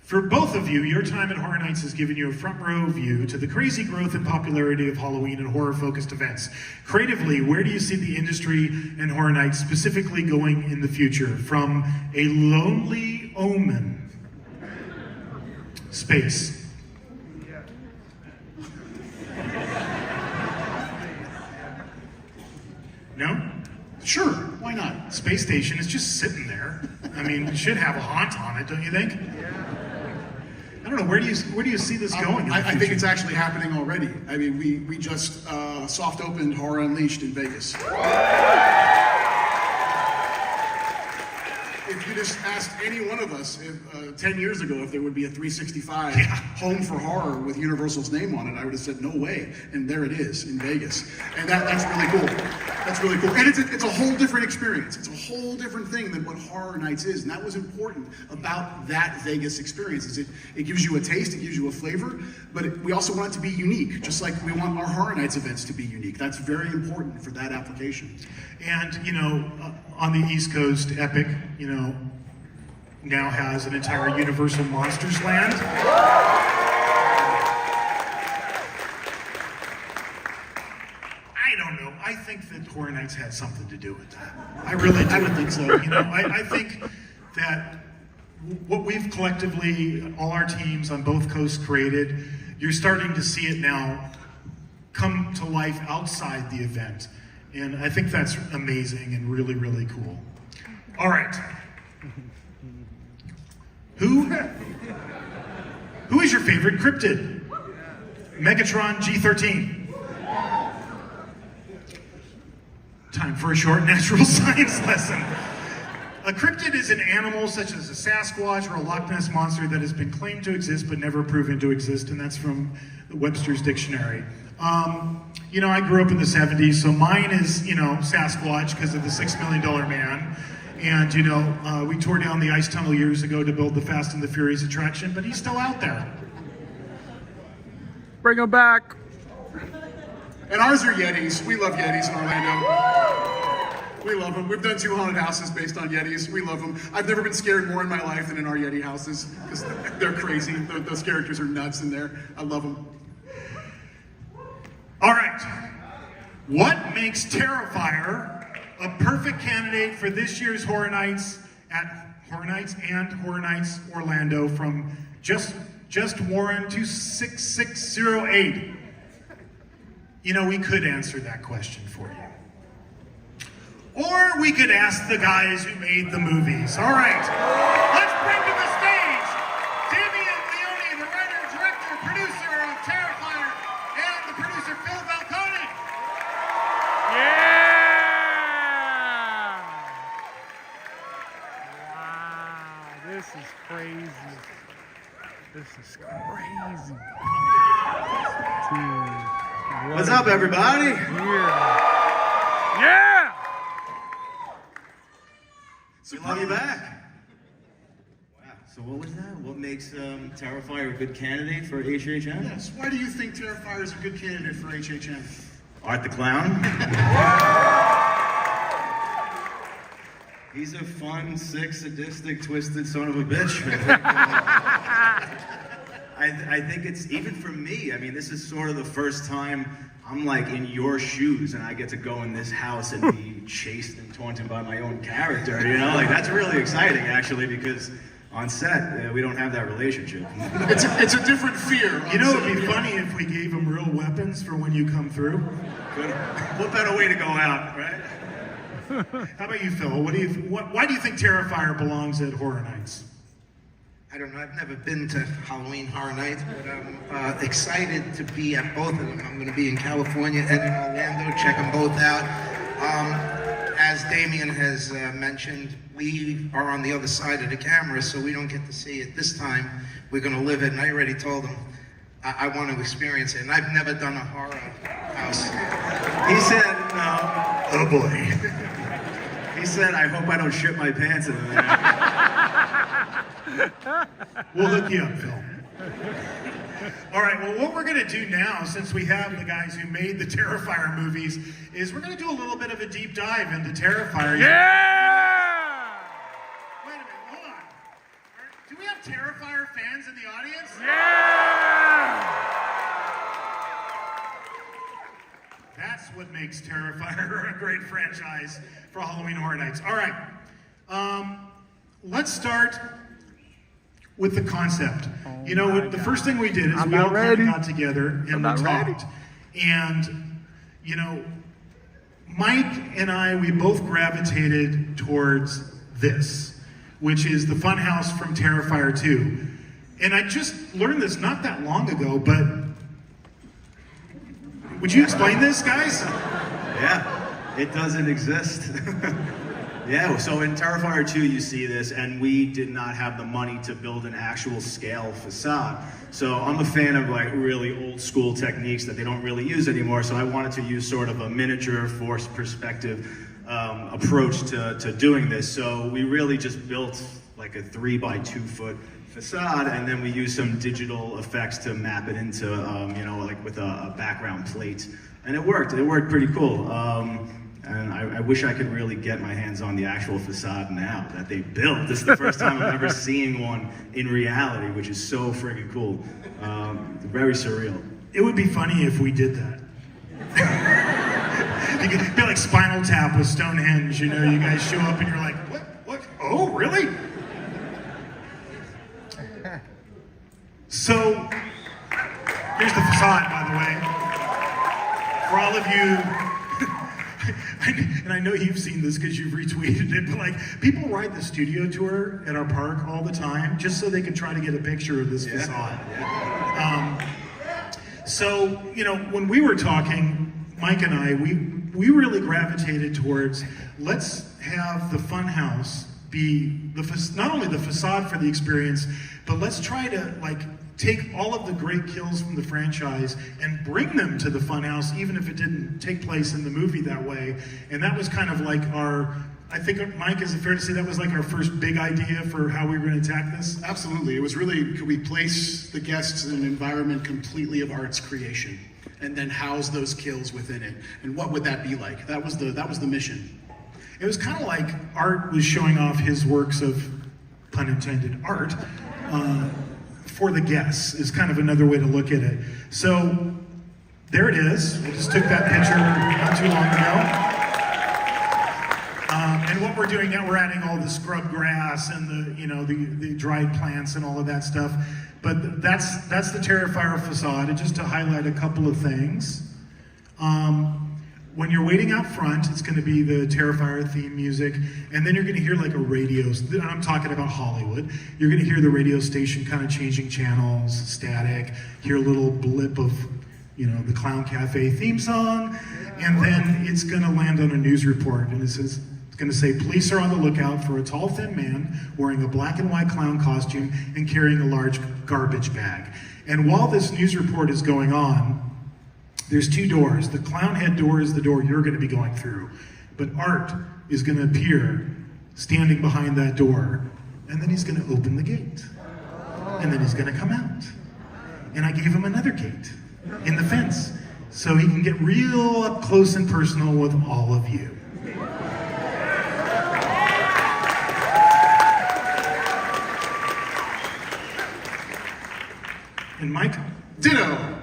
For both of you, your time at Horror Nights has given you a front row view to the crazy growth and popularity of Halloween and horror-focused events. Creatively, where do you see the industry and Horror Nights specifically going in the future? From a lonely omen space. No? Sure, why not? Space station is just sitting there. I mean, it should have a haunt on it, don't you think? I don't know, where do you see this going? I think it's actually happening already. I mean, we just soft opened Horror Unleashed in Vegas. If you just asked any one of us 10 years ago if there would be a 365 home for horror with Universal's name on it, I would have said no way. And there it is in Vegas. And that's really cool. That's really cool. And it's a whole different experience. It's a whole different thing than what Horror Nights is. And that was important about that Vegas experience. Is it gives you a taste, it gives you a flavor, but we also want it to be unique, just like we want our Horror Nights events to be unique. That's very important for that application. And, you know, on the East Coast, Epic, you know, now has an entire Universal Monsters Land. I don't know. I think that Horror Nights had something to do with that. I really do. I would think so. You know, I think that what we've collectively, all our teams on both coasts created, you're starting to see it now come to life outside the event. And I think that's amazing and really, really cool. All right. Who is your favorite cryptid? Megatron G13. Time for a short natural science lesson. A cryptid is an animal such as a Sasquatch or a Loch Ness Monster that has been claimed to exist but never proven to exist, and that's from Webster's Dictionary. You know, I grew up in the 70s, so mine is, you know, Sasquatch because of the $6 Million Man. And, you know, we tore down the ice tunnel years ago to build the Fast and the Furious attraction, but he's still out there. Bring him back. And ours are Yetis. We love Yetis in Orlando. We love them. We've done 2 haunted houses based on Yetis. We love them. I've never been scared more in my life than in our Yeti houses because they're crazy. Those characters are nuts in there. I love them. All right. What makes Terrifier a perfect candidate for this year's Horror Nights at Horror Nights and Horror Nights Orlando from Just Warren 26608? You know, we could answer that question for you. Or we could ask the guys who made the movies. All right, let's bring to the stage Damian Leone, the writer, director, producer of Terrifier, and the producer Phil Balcone. Yeah! Wow, this is crazy. This is crazy. Dude, what's up, everybody? Yeah! We love you back. Wow. So what was that? What makes Terrifier a good candidate for HHN? Yes. Why do you think Terrifier is a good candidate for HHN? Art the Clown. He's a fun, sick, sadistic, twisted son of a bitch. I think it's, even for me, I mean, this is sort of the first time I'm like in your shoes and I get to go in this house and be chased and taunted by my own character, you know? Like, that's really exciting, actually, because on set, we don't have that relationship. It's a different fear. You know, it'd be funny if we gave them real weapons for when you come through. Good. What better way to go out, right? How about you, Phil? Why do you think Terrifier belongs at Horror Nights? I don't know, I've never been to Halloween Horror Nights, but I'm excited to be at both of them. I'm going to be in California and in Orlando, check them both out. As Damien has mentioned, we are on the other side of the camera, so we don't get to see it this time. We're going to live it, and I already told him I want to experience it, and I've never done a horror house. He said, no. Oh boy. He said, I hope I don't shit my pants in there. We'll hook you up, Phil. All right, well, what we're going to do now, since we have the guys who made the Terrifier movies, is we're going to do a little bit of a deep dive into Terrifier. Yeah! Wait a minute, hold on. Do we have Terrifier fans in the audience? Yeah! That's what makes Terrifier a great franchise for Halloween Horror Nights. All right, let's start with the concept. You know, the first thing we did is we all kind of got together and we talked. And, you know, Mike and I, we both gravitated towards this, which is the Funhouse from Terrifier 2. And I just learned this not that long ago, but would you explain this, guys? Yeah, it doesn't exist. Yeah, so in Terrifier 2 you see this, and we did not have the money to build an actual scale facade. So I'm a fan of like really old school techniques that they don't really use anymore, so I wanted to use sort of a miniature forced perspective approach to doing this. So we really just built like a 3 by 2 foot facade, and then we used some digital effects to map it into, you know, like with a background plate. And it worked pretty cool. And I wish I could really get my hands on the actual facade now that they built. This is the first time I'm ever seeing one in reality, which is so friggin' cool. Very surreal. It would be funny if we did that. You could be like Spinal Tap with Stonehenge, you know, you guys show up and you're like, what? Oh, really? I know you've seen this because you've retweeted it, but like people ride the studio tour at our park all the time just so they can try to get a picture of this facade. So, you know, when we were talking, Mike and I, we really gravitated towards, let's have the funhouse be not only the facade for the experience, but let's try to like take all of the great kills from the franchise and bring them to the funhouse, even if it didn't take place in the movie that way. And that was kind of like I think, Mike, is it fair to say that was like our first big idea for how we were going to attack this? Absolutely. It was really, could we place the guests in an environment completely of Art's creation, and then house those kills within it? And what would that be like? That was the mission. It was kind of like Art was showing off his works of, pun intended, art, for the guests, is kind of another way to look at it. So, there it is. We just took that picture not too long ago. And what we're doing now, we're adding all the scrub grass and the dried plants and all of that stuff. But that's the Terrifier facade. And just to highlight a couple of things. When you're waiting out front, it's going to be the Terrifier theme music, and then you're going to hear like a radio. I'm talking about Hollywood. You're going to hear the radio station kind of changing channels, static. Hear a little blip of, the Clown Cafe theme song, and then it's going to land on a news report, and it's going to say, police are on the lookout for a tall, thin man wearing a black and white clown costume and carrying a large garbage bag. And while this news report is going on, there's two doors. The clown head door is the door you're going to be going through. But Art is going to appear standing behind that door, and then he's going to open the gate. And then he's going to come out. And I gave him another gate in the fence so he can get real up close and personal with all of you. And Mike? Ditto!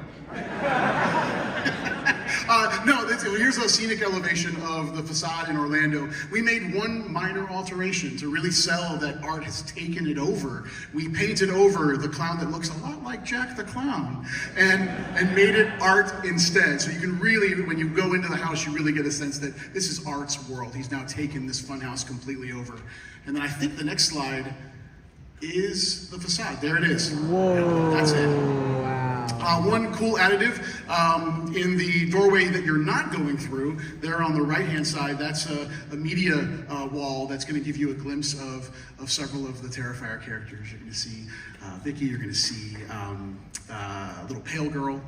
Here's a scenic elevation of the facade in Orlando. We made one minor alteration to really sell that Art has taken it over. We painted over the clown that looks a lot like Jack the Clown and made it Art instead. So you can really, when you go into the house, you really get a sense that this is Art's world. He's now taken this funhouse completely over. And then I think the next slide is the facade. There it is. Whoa. That's it. One cool additive in the doorway that you're not going through, there on the right-hand side, that's a media wall that's going to give you a glimpse of several of the Terrifier characters. You're going to see Vicky, you're going to see a little pale girl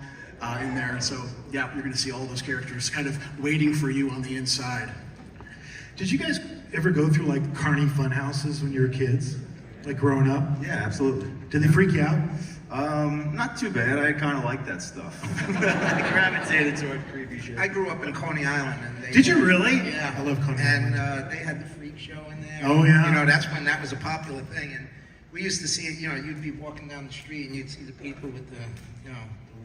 in there. And so, yeah, you're going to see all those characters kind of waiting for you on the inside. Did you guys ever go through like Carney fun houses when you were kids? Like growing up? Yeah, absolutely. Did they freak you out? Not too bad. I kind of like that stuff. I gravitated toward creepy shit. I grew up in Coney Island. And Did you really? Yeah. I love Coney Island. And they had the freak show in there. Oh, yeah. That's when that was a popular thing. And we used to see it, you'd be walking down the street and you'd see the people with the, the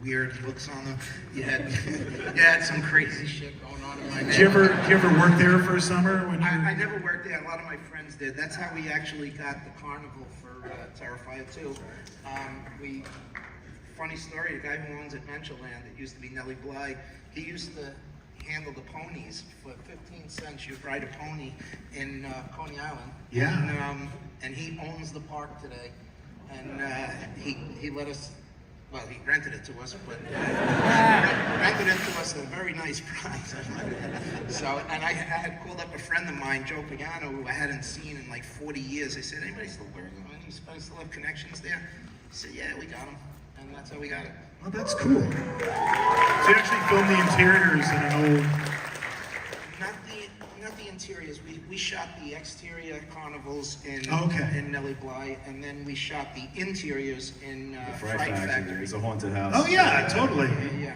weird looks on them. You had some crazy shit going on in my neighborhood. Did you ever work there for a summer? I never worked there. A lot of my friends did. That's how we actually got the carnival for Terrifier 2. Funny story, the guy who owns Adventureland, it used to be Nellie Bly, he used to handle the ponies. For 15 cents, you'd ride a pony in Coney Island. Yeah. And he owns the park today. And he let us, well, he rented it to us, but rented it to us at a very nice price. So, and I had called up a friend of mine, Joe Pagano, who I hadn't seen in like 40 years. I said, anybody still working on it? Anybody still have connections there? He said, yeah, we got him. And that's how we got it. Oh, that's cool. So you actually filmed the interiors in an old... Not the interiors. We shot the exterior carnivals in Nellie Bly, and then we shot the interiors in the Fright Factory. It's a haunted house. Oh yeah, totally. Yeah.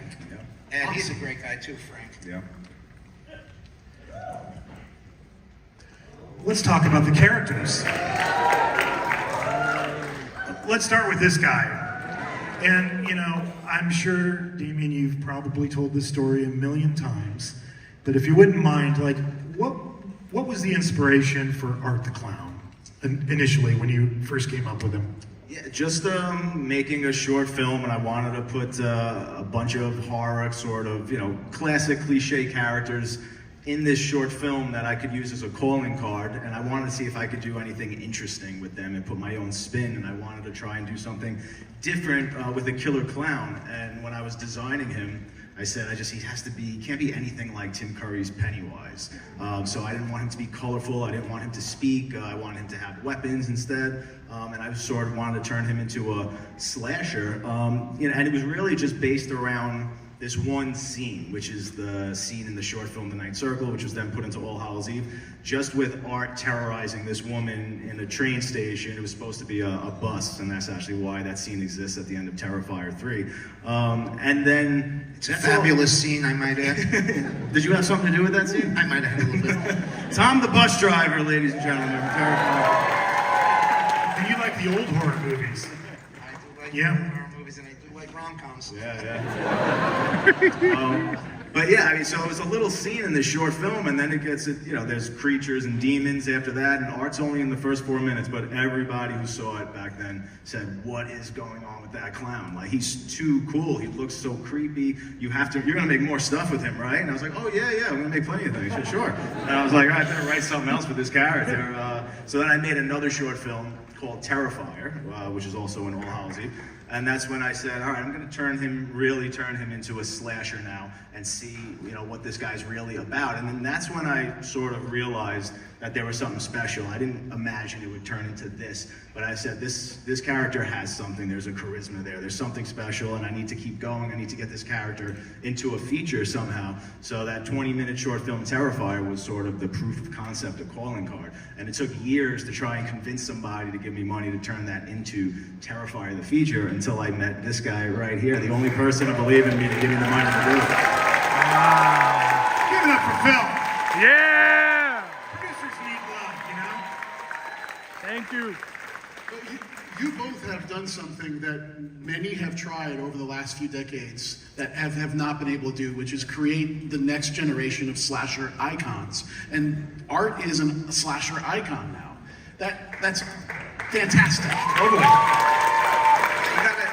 And awesome. He's a great guy too, Frank. Yeah. Let's talk about the characters. Let's start with this guy. And, I'm sure, Damien, you've probably told this story a million times, but if you wouldn't mind, like, what was the inspiration for Art the Clown initially when you first came up with him? Yeah, just making a short film, and I wanted to put a bunch of horror, sort of, classic cliche characters in this short film that I could use as a calling card, and I wanted to see if I could do anything interesting with them and put my own spin, and I wanted to try and do something different with a killer clown. And when I was designing him, I said, he can't be anything like Tim Curry's Pennywise. So I didn't want him to be colorful, I didn't want him to speak, I wanted him to have weapons instead, and I sort of wanted to turn him into a slasher. And it was really just based around this one scene, which is the scene in the short film The Night Circle, which was then put into All Hallows Eve, just with Art terrorizing this woman in a train station. It was supposed to be a bus, and that's actually why that scene exists at the end of Terrifier 3. And then... It's a fabulous scene, I might add. Did you have something to do with that scene? I might have had a little bit. Tom the bus driver, ladies and gentlemen, from Terrifier. And you like the old horror movies? I do like Yeah. horror movies, and I do like rom-coms. Yeah. But yeah, I mean, so it was a little scene in this short film, and then it gets, there's creatures and demons after that, and Art's only in the first 4 minutes, but everybody who saw it back then said, what is going on with that clown? Like, he's too cool, he looks so creepy, you're gonna make more stuff with him, right? And I was like, oh yeah, I'm gonna make plenty of things, yeah, sure. And I was like, all right, I better write something else with this character. So then I made another short film called Terrifier, which is also in All Hallows Eve. And that's when I said, all right, I'm going to really turn him into a slasher now and see, what this guy's really about. And then that's when I sort of realized that there was something special. I didn't imagine it would turn into this, but I said, this character has something. There's a charisma there. There's something special, and I need to keep going. I need to get this character into a feature somehow. So that 20-minute short film, Terrifier, was sort of the proof of concept, a calling card. And it took years to try and convince somebody to give me money to turn that into Terrifier, the feature, until I met this guy right here, the only person to believe in me to give me the money to do it. Give it up for Phil. Yeah! Producers need love, Thank you. You both have done something that many have tried over the last few decades that have not been able to do, which is create the next generation of slasher icons. And Art is a slasher icon now. That's fantastic. Totally.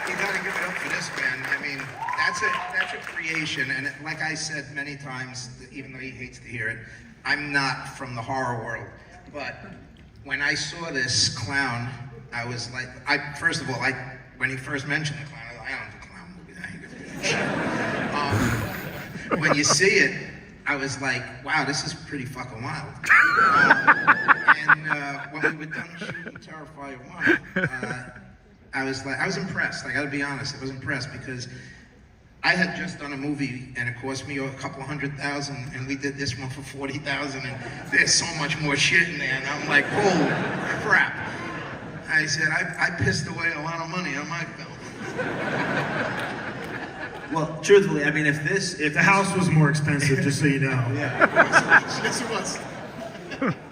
You gotta give it up for this man. I mean, that's a creation, and like I said many times, even though he hates to hear it, I'm not from the horror world. But when I saw this clown, I was like, first of all, when he first mentioned the clown, I don't do clown movies. When you see it, I was like, wow, this is pretty fucking wild. And when we were done shooting Terrifier 1, I was impressed. I gotta be honest, I was impressed because I had just done a movie and it cost me a couple $100,000, and we did this one for $40,000, and there's so much more shit in there, and I'm like, holy crap. I said, I pissed away a lot of money on my film. Well, truthfully, I mean, if the house was more expensive, just so you know. Yeah. Yes, it was.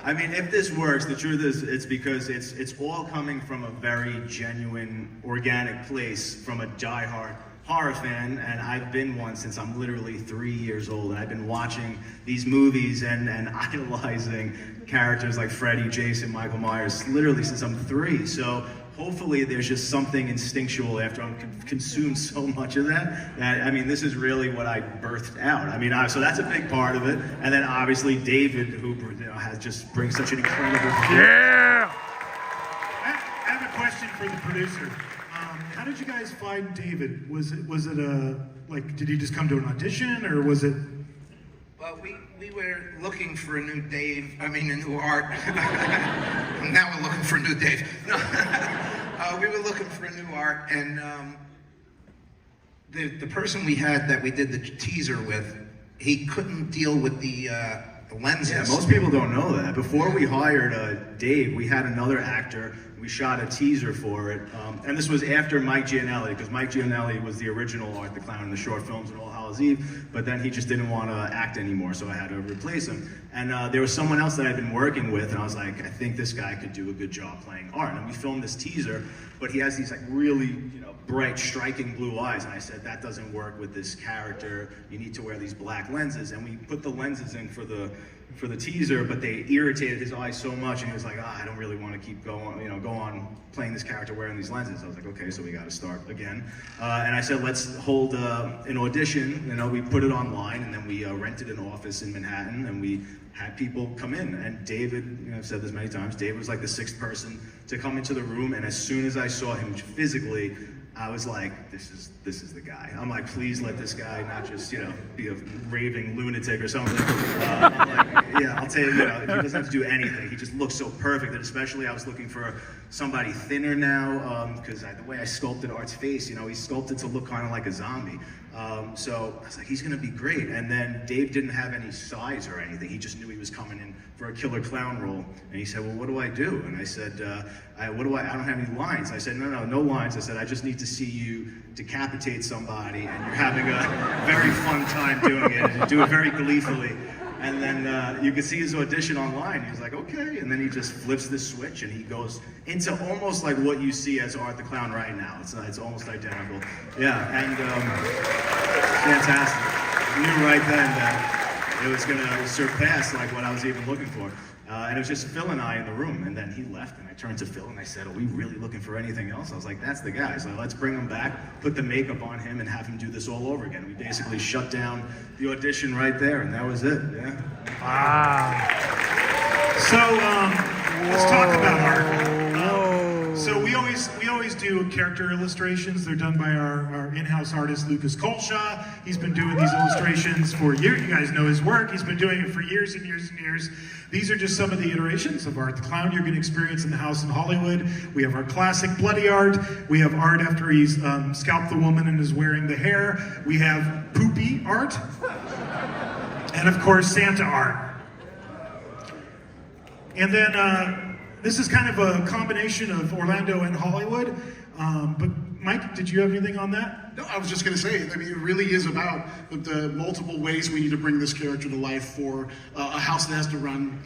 I mean, if this works, the truth is it's because it's all coming from a very genuine, organic place, from a diehard horror fan, and I've been one since I'm literally 3 years old, and I've been watching these movies and idolizing characters like Freddy, Jason, Michael Myers, literally since I'm 3. So hopefully there's just something instinctual after I've consumed so much of that, I mean, this is really what I birthed out. I mean, so that's a big part of it. And then obviously David, who brings such an incredible... Yeah! I have a question for the producer. How did you guys find David? Was it did he just come to an audition, or was it? Well, we were looking for a new a new Art. Now we're looking for a new Dave. No, we were looking for a new Art, and the person we had that we did the teaser with, he couldn't deal with the lenses. Yeah, most people don't know that. Before we hired Dave, we had another actor. We shot a teaser for it, and this was after Mike Gianelli, because Mike Gianelli was the original Art the Clown in the short films in All Hallows Eve, but then he just didn't want to act anymore, so I had to replace him. And there was someone else that I'd been working with, and I was like, I think this guy could do a good job playing Art. And we filmed this teaser, but he has these really, bright, striking blue eyes, and I said, that doesn't work with this character. You need to wear these black lenses, and we put the lenses in for the for the teaser, but they irritated his eyes so much, and he was like, I don't really want to keep going, go on playing this character wearing these lenses. I was like, okay, so we got to start again. And I said, let's hold an audition. We put it online, and then we rented an office in Manhattan, and we had people come in. And David, I've said this many times, David was like the 6th person to come into the room, and as soon as I saw him physically, I was like, this is the guy. I'm like, please let this guy not just, be a raving lunatic or something. I'm like, yeah, I'll tell you, he doesn't have to do anything. He just looks so perfect, and especially I was looking for somebody thinner now, because the way I sculpted Art's face, he's sculpted to look kind of like a zombie. So I was like, he's gonna be great. And then Dave didn't have any size or anything. He just knew he was coming in for a killer clown role. And he said, well, what do I do? And I said, I don't have any lines. I said, no lines. I said, I just need to see you decapitate somebody, and you're having a very fun time doing it, and you do it very gleefully. And then you can see his audition online. He was like, okay. And then he just flips the switch, and he goes into almost like what you see as Art the Clown right now. It's almost identical. Yeah, and fantastic. I knew right then that it was gonna surpass like what I was even looking for. And it was just Phil and I in the room, and then he left, and I turned to Phil and I said, are we really looking for anything else? I was like, that's the guy, so let's bring him back, put the makeup on him, and have him do this all over again. We basically shut down the audition right there, and that was it, yeah. Wow. So, let's talk about art. So we always do character illustrations. They're done by our in-house artist, Lucas Colshaw. He's been doing these illustrations for years. You guys know his work. He's been doing it for years and years and years. These are just some of the iterations of Art the Clown you're going to experience in the house in Hollywood. We have our classic bloody art. We have art after he's scalped the woman and is wearing the hair. We have poopy art. And of course, Santa art. And then this is kind of a combination of Orlando and Hollywood. But Mike, did you have anything on that? No, I was just going to say, it really is about the multiple ways we need to bring this character to life for a house that has to run,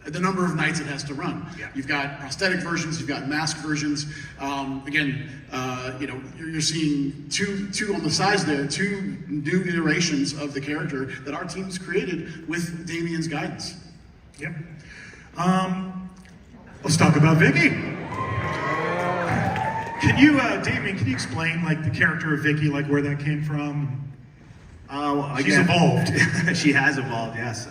the number of nights it has to run. Yeah. You've got prosthetic versions, you've got mask versions. You're seeing two on the sides there, 2 new iterations of the character that our team's created with Damien's guidance. Yep. Let's talk about Vicky. Can you, Damien, can you explain like the character of Vicky, like where that came from? She's evolved. She has evolved, yes.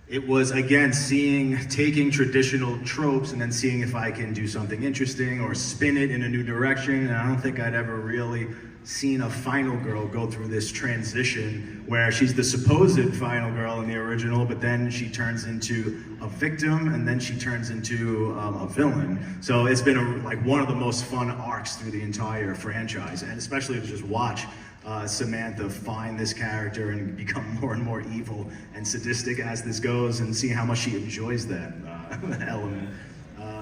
It was, again, taking traditional tropes and then seeing if I can do something interesting or spin it in a new direction. And I don't think I'd ever really seen a final girl go through this transition where she's the supposed final girl in the original, but then she turns into a victim, and then she turns into a villain. So it's been one of the most fun arcs through the entire franchise, and especially to just watch Samantha find this character and become more and more evil and sadistic as this goes, and see how much she enjoys that element.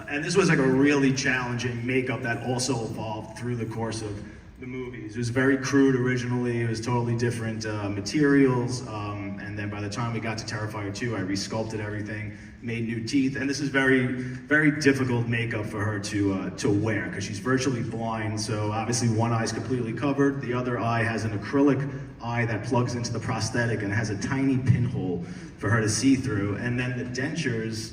And this was like a really challenging makeup that also evolved through the course of the movies. It was very crude originally. It was totally different materials. And then by the time we got to Terrifier 2, I resculpted everything, made new teeth. And this is very, very difficult makeup for her to wear because she's virtually blind. So obviously one eye's completely covered. The other eye has an acrylic eye that plugs into the prosthetic and has a tiny pinhole for her to see through. And then the dentures,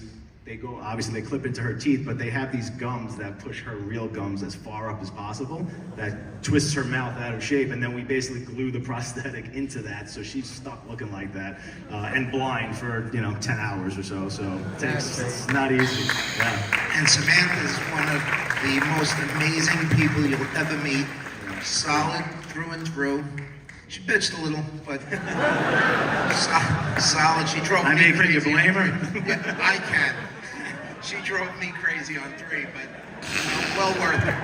obviously they clip into her teeth, but they have these gums that push her real gums as far up as possible, that twists her mouth out of shape, and then we basically glue the prosthetic into that, so she's stuck looking like that, and blind for, 10 hours or so, it's not easy. Yeah. And Samantha is one of the most amazing people you'll ever meet. Solid through and through. She bitched a little, but solid. She drove me crazy. Can you blame her? Yeah, I can. She drove me crazy on 3, but well worth it.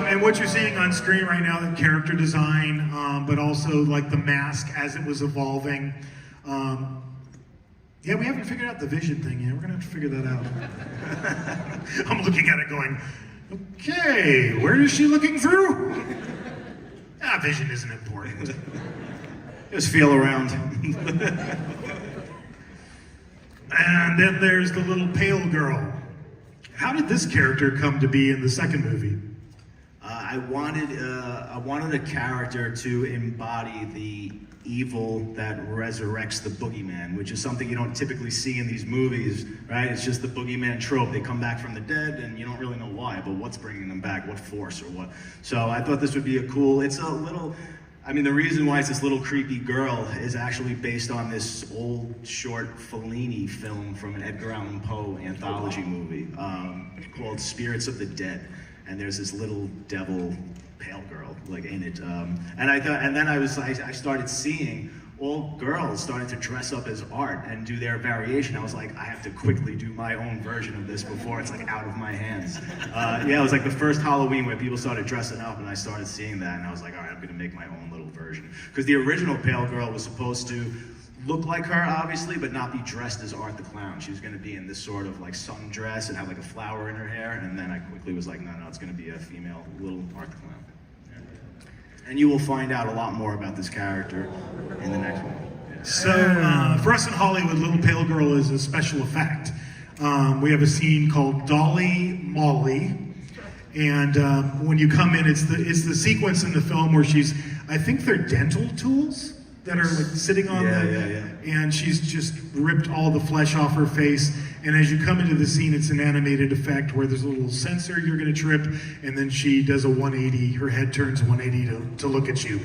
And what you're seeing on screen right now, the character design, but also like the mask as it was evolving. Yeah, we haven't figured out the vision thing yet. We're gonna have to figure that out. I'm looking at it going, okay, where is she looking through? Vision isn't important. Just feel around. And then there's the little pale girl. How did this character come to be in the second movie? I wanted a character to embody the evil that resurrects the boogeyman, which is something you don't typically see in these movies, right? It's just the boogeyman trope. They come back from the dead and you don't really know why, but what's bringing them back, what force or what. So I thought this would be the reason why it's this little creepy girl is actually based on this old short Fellini film from an Edgar Allan Poe anthology movie called Spirits of the Dead. And there's this little devil pale girl in it. And then I started seeing all girls starting to dress up as art and do their variation. I was like, I have to quickly do my own version of this before it's out of my hands. It was the first Halloween where people started dressing up, and I started seeing that, and I was like, all right, I'm gonna make my own little version. Because the original pale girl was supposed to look like her, obviously, but not be dressed as Art the Clown. She was gonna be in this sort of sundress and have a flower in her hair, and then I quickly was like, no, it's gonna be a female little Art the Clown. And you will find out a lot more about this character in the next one. Yeah. So for us in Hollywood, Little Pale Girl is a special effect. We have a scene called Dolly Molly, and when you come in, it's the sequence in the film where I think they're dental tools that are sitting on and she's just ripped all the flesh off her face. And as you come into the scene, it's an animated effect where there's a little sensor you're gonna trip, and then she does a 180, her head turns 180 to look at you.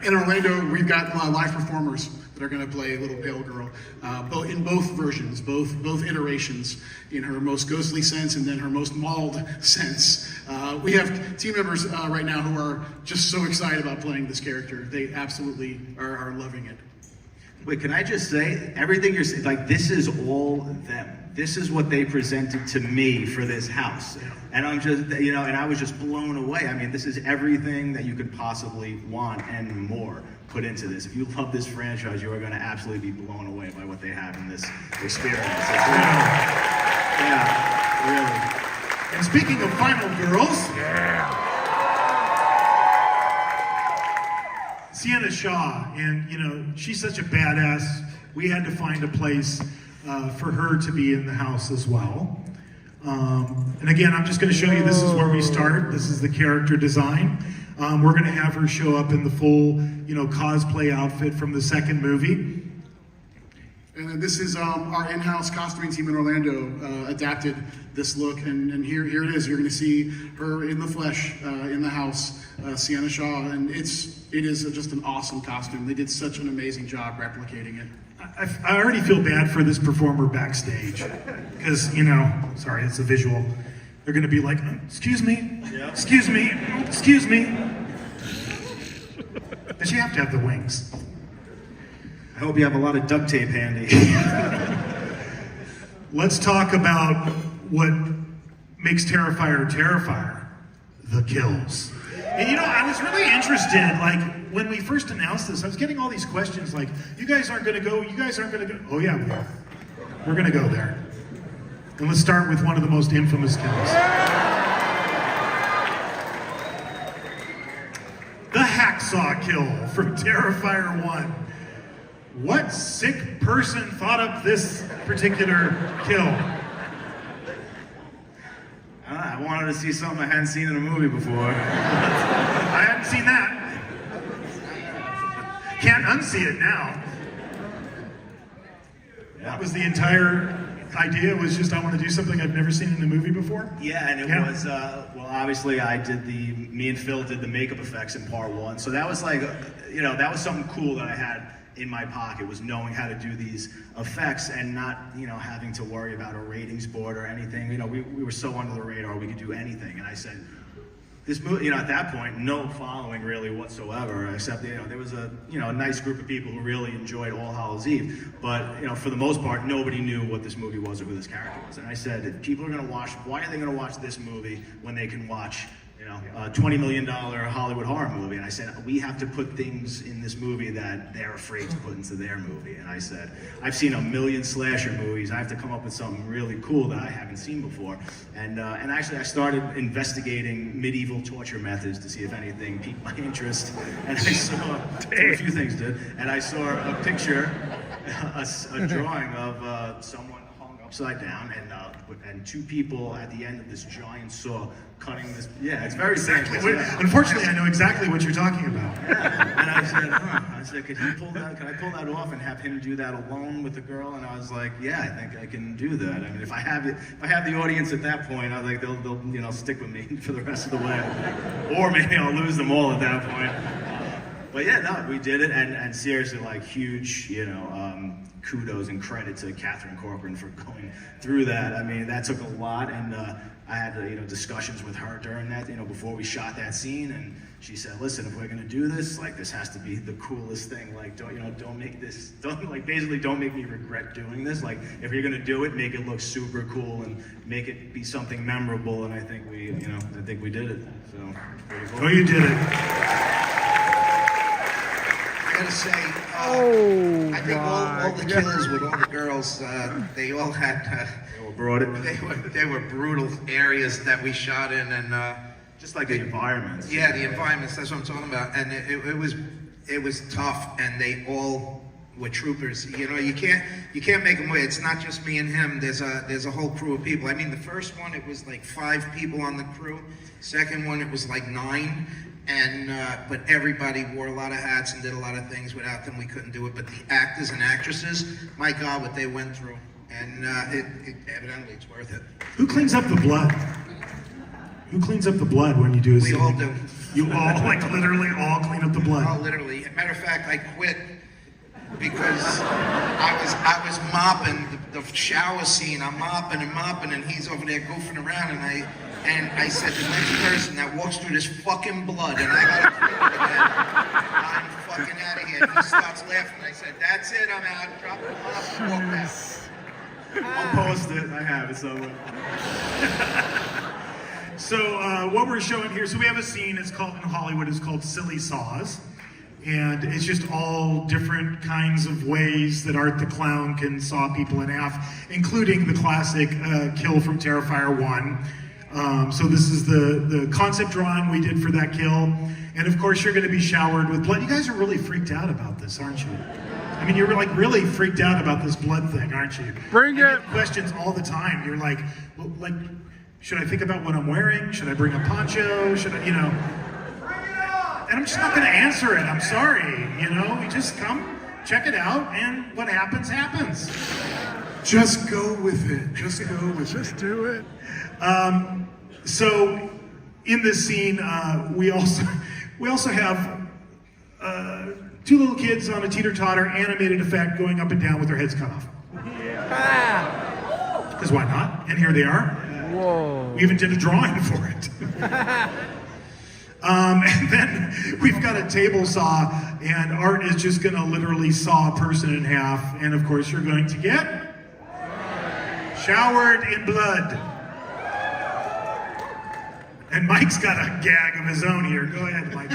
In Orlando, we've got live performers that are going to play Little Pale Girl, in both versions, both iterations, in her most ghostly sense and then her most mauled sense. We have team members right now who are just so excited about playing this character. They absolutely are loving it. Wait, can I just say, everything you're saying, this is all them. This is what they presented to me for this house. And I'm just, and I was just blown away. I mean, this is everything that you could possibly want and more put into this. If you love this franchise, you are going to absolutely be blown away by what they have in this experience. Really. And speaking of final girls, Sienna Shaw, and she's such a badass. We had to find a place for her to be in the house as well. And again, I'm just going to show you, this is where we start. This is the character design. We're going to have her show up in the full, cosplay outfit from the second movie. And this is our in-house costuming team in Orlando adapted this look, and here it is. You're going to see her in the flesh in the house, Sienna Shaw, and it is just an awesome costume. They did such an amazing job replicating it. I already feel bad for this performer backstage because, sorry, it's a visual. They're going to be like, excuse me, excuse me, excuse me. Does she have to have the wings? I hope you have a lot of duct tape handy. Let's talk about what makes Terrifier Terrifier, the kills. And I was really interested, when we first announced this, I was getting all these questions you guys aren't gonna go, you guys aren't gonna go. Oh yeah, we are. We're gonna go there. And let's start with one of the most infamous kills. The hacksaw kill from Terrifier 1. What sick person thought up this particular kill? I wanted to see something I hadn't seen in a movie before. I hadn't seen that. Can't unsee it now. That was the entire idea, was just I want to do something I've never seen in a movie before? Yeah, and it was, obviously me and Phil did the makeup effects in part 1, so that was that was something cool that I had in my pocket, was knowing how to do these effects and not, having to worry about a ratings board or anything. We were so under the radar, we could do anything, and I said, this movie, at that point, no following really whatsoever, except, there was a nice group of people who really enjoyed All Hallows Eve, but, for the most part, nobody knew what this movie was or who this character was. And I said, if people are gonna watch, why are they gonna watch this movie when they can watch, a $20 million Hollywood horror movie? And I said, we have to put things in this movie that they're afraid to put into their movie. And I said, I've seen a million slasher movies. I have to come up with something really cool that I haven't seen before. And actually, I started investigating medieval torture methods to see if anything piqued my interest. And I saw, a few things did, and I saw a picture, a drawing of someone hung upside down, and two people at the end of this giant saw cutting this. Yeah, it's very Exactly. dangerous. Yeah. Unfortunately, I know exactly what you're talking about. Yeah. And I said, could I pull that off and have him do that alone with the girl? And I was like, yeah, I think I can do that. I mean, if I have the audience at that point, I was like, they'll stick with me for the rest of the way, or maybe I'll lose them all at that point. But yeah, no, we did it, and seriously, like, huge, kudos and credit to Catherine Corcoran for going through that. I mean, that took a lot, and I had discussions with her during that, before we shot that scene, and she said, listen, if we're gonna do this, like, this has to be the coolest thing. Like, don't make me regret doing this. Like, if you're gonna do it, make it look super cool and make it be something memorable. And I think we did it. So, pretty cool. Oh, you did it. I gotta say, I think all the kills with all the girls, they all had, they were brutal areas that we shot in, and just like the environments. Yeah, the environments. That's what I'm talking about. And it was tough, and they all were troopers. You can't make them wait. It's not just me and him. There's a whole crew of people. I mean, the first one, it was like 5 people on the crew. Second one, it was like 9. And but everybody wore a lot of hats and did a lot of things. Without them, we couldn't do it. But the actors and actresses, my God, what they went through. And evidently, it's worth it. Who cleans up the blood? Who cleans up the blood when you do a scene? We all do. You all, like, literally all clean up the blood? Oh, literally. Matter of fact, I quit because I was mopping the shower scene. I'm mopping, and he's over there goofing around, and I said, the next person that walks through this fucking blood, and I gotta quit again, I'm fucking out of here. And he starts laughing. I said, that's it, I'm out. Drop the mop and walk back. I'll post it. I have it somewhere. So what we're showing here, so we have a scene, it's called, in Hollywood, it's called Silly Saws. And it's just all different kinds of ways that Art the Clown can saw people in half, including the classic kill from Terrifier 1. So this is the concept drawing we did for that kill. And of course, you're going to be showered with blood. You guys are really freaked out about this, aren't you? I mean, you're like really freaked out about this blood thing, aren't you? Bring it. I get questions all the time. You're like, well, like, should I think about what I'm wearing? Should I bring a poncho? Should I, And I'm just not going to answer it. I'm sorry. You just come, check it out, and what happens, happens. Just go with it. Just go with it. Just do it. So in this scene, we also have 2 little kids on a teeter-totter animated effect going up and down with their heads cut off. Because why not? And here they are. Whoa. We even did a drawing for it. And then we've got a table saw, and Art is just going to literally saw a person in half. And of course, you're going to get showered in blood. And Mike's got a gag of his own here. Go ahead, Mike.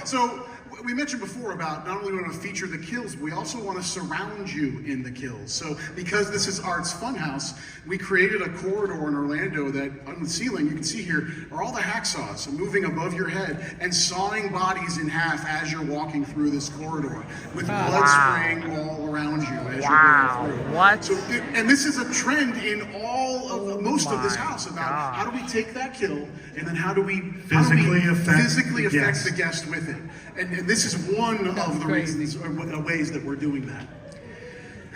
So we mentioned before about not only do we want to feature the kills, we also want to surround you in the kills. So because this is Art's Funhouse, we created a corridor in Orlando that on the ceiling, you can see here, are all the hacksaws moving above your head and sawing bodies in half as you're walking through this corridor with blood spraying all around you as you're going through. What? So, and this is a trend in all of most of this house about how do we take that kill and then how do we physically affect the guest with it. And this is one of the reasons, or ways that we're doing that.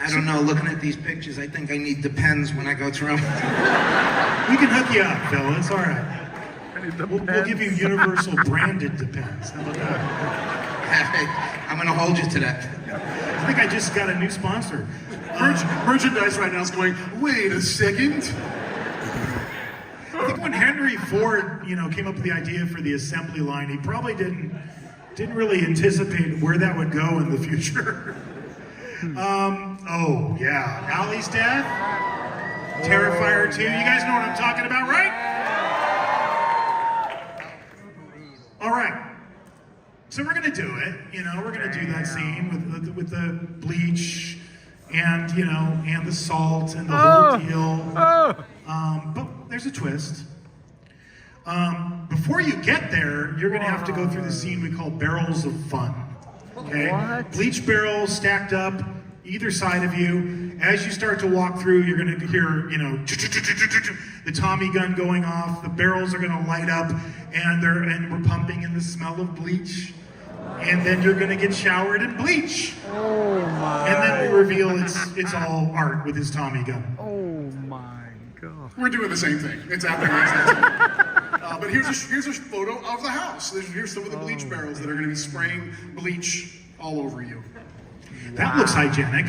I don't know, looking at these pictures, I think I need Depends when I go through them. We can hook you up, Phil. It's all right. We'll give you universal branded Depends. How about that? I'm going to hold you to that. I think I just got a new sponsor. Merchandise right now is going, wait a second. I think when Henry Ford, came up with the idea for the assembly line, he probably didn't really anticipate where that would go in the future. Oh yeah, Allie's death, Terrifier 2. You guys know what I'm talking about, right? All right. So we're gonna do it. We're gonna do that scene with the bleach and and the salt and the whole deal. But there's a twist. Before you get there, you're going to have to go through the scene we call barrels of fun. Okay? What? Bleach barrels stacked up, either side of you. As you start to walk through, you're going to hear, you know, the Tommy gun going off. The barrels are going to light up, and we're pumping in the smell of bleach. And then you're going to get showered in bleach. Oh my! And then we reveal it's all Art with his Tommy gun. Oh my God! We're doing the same thing. It's happening exactly. But here's a photo of the house. Here's some of the bleach barrels that are going to be spraying bleach all over you. That looks hygienic.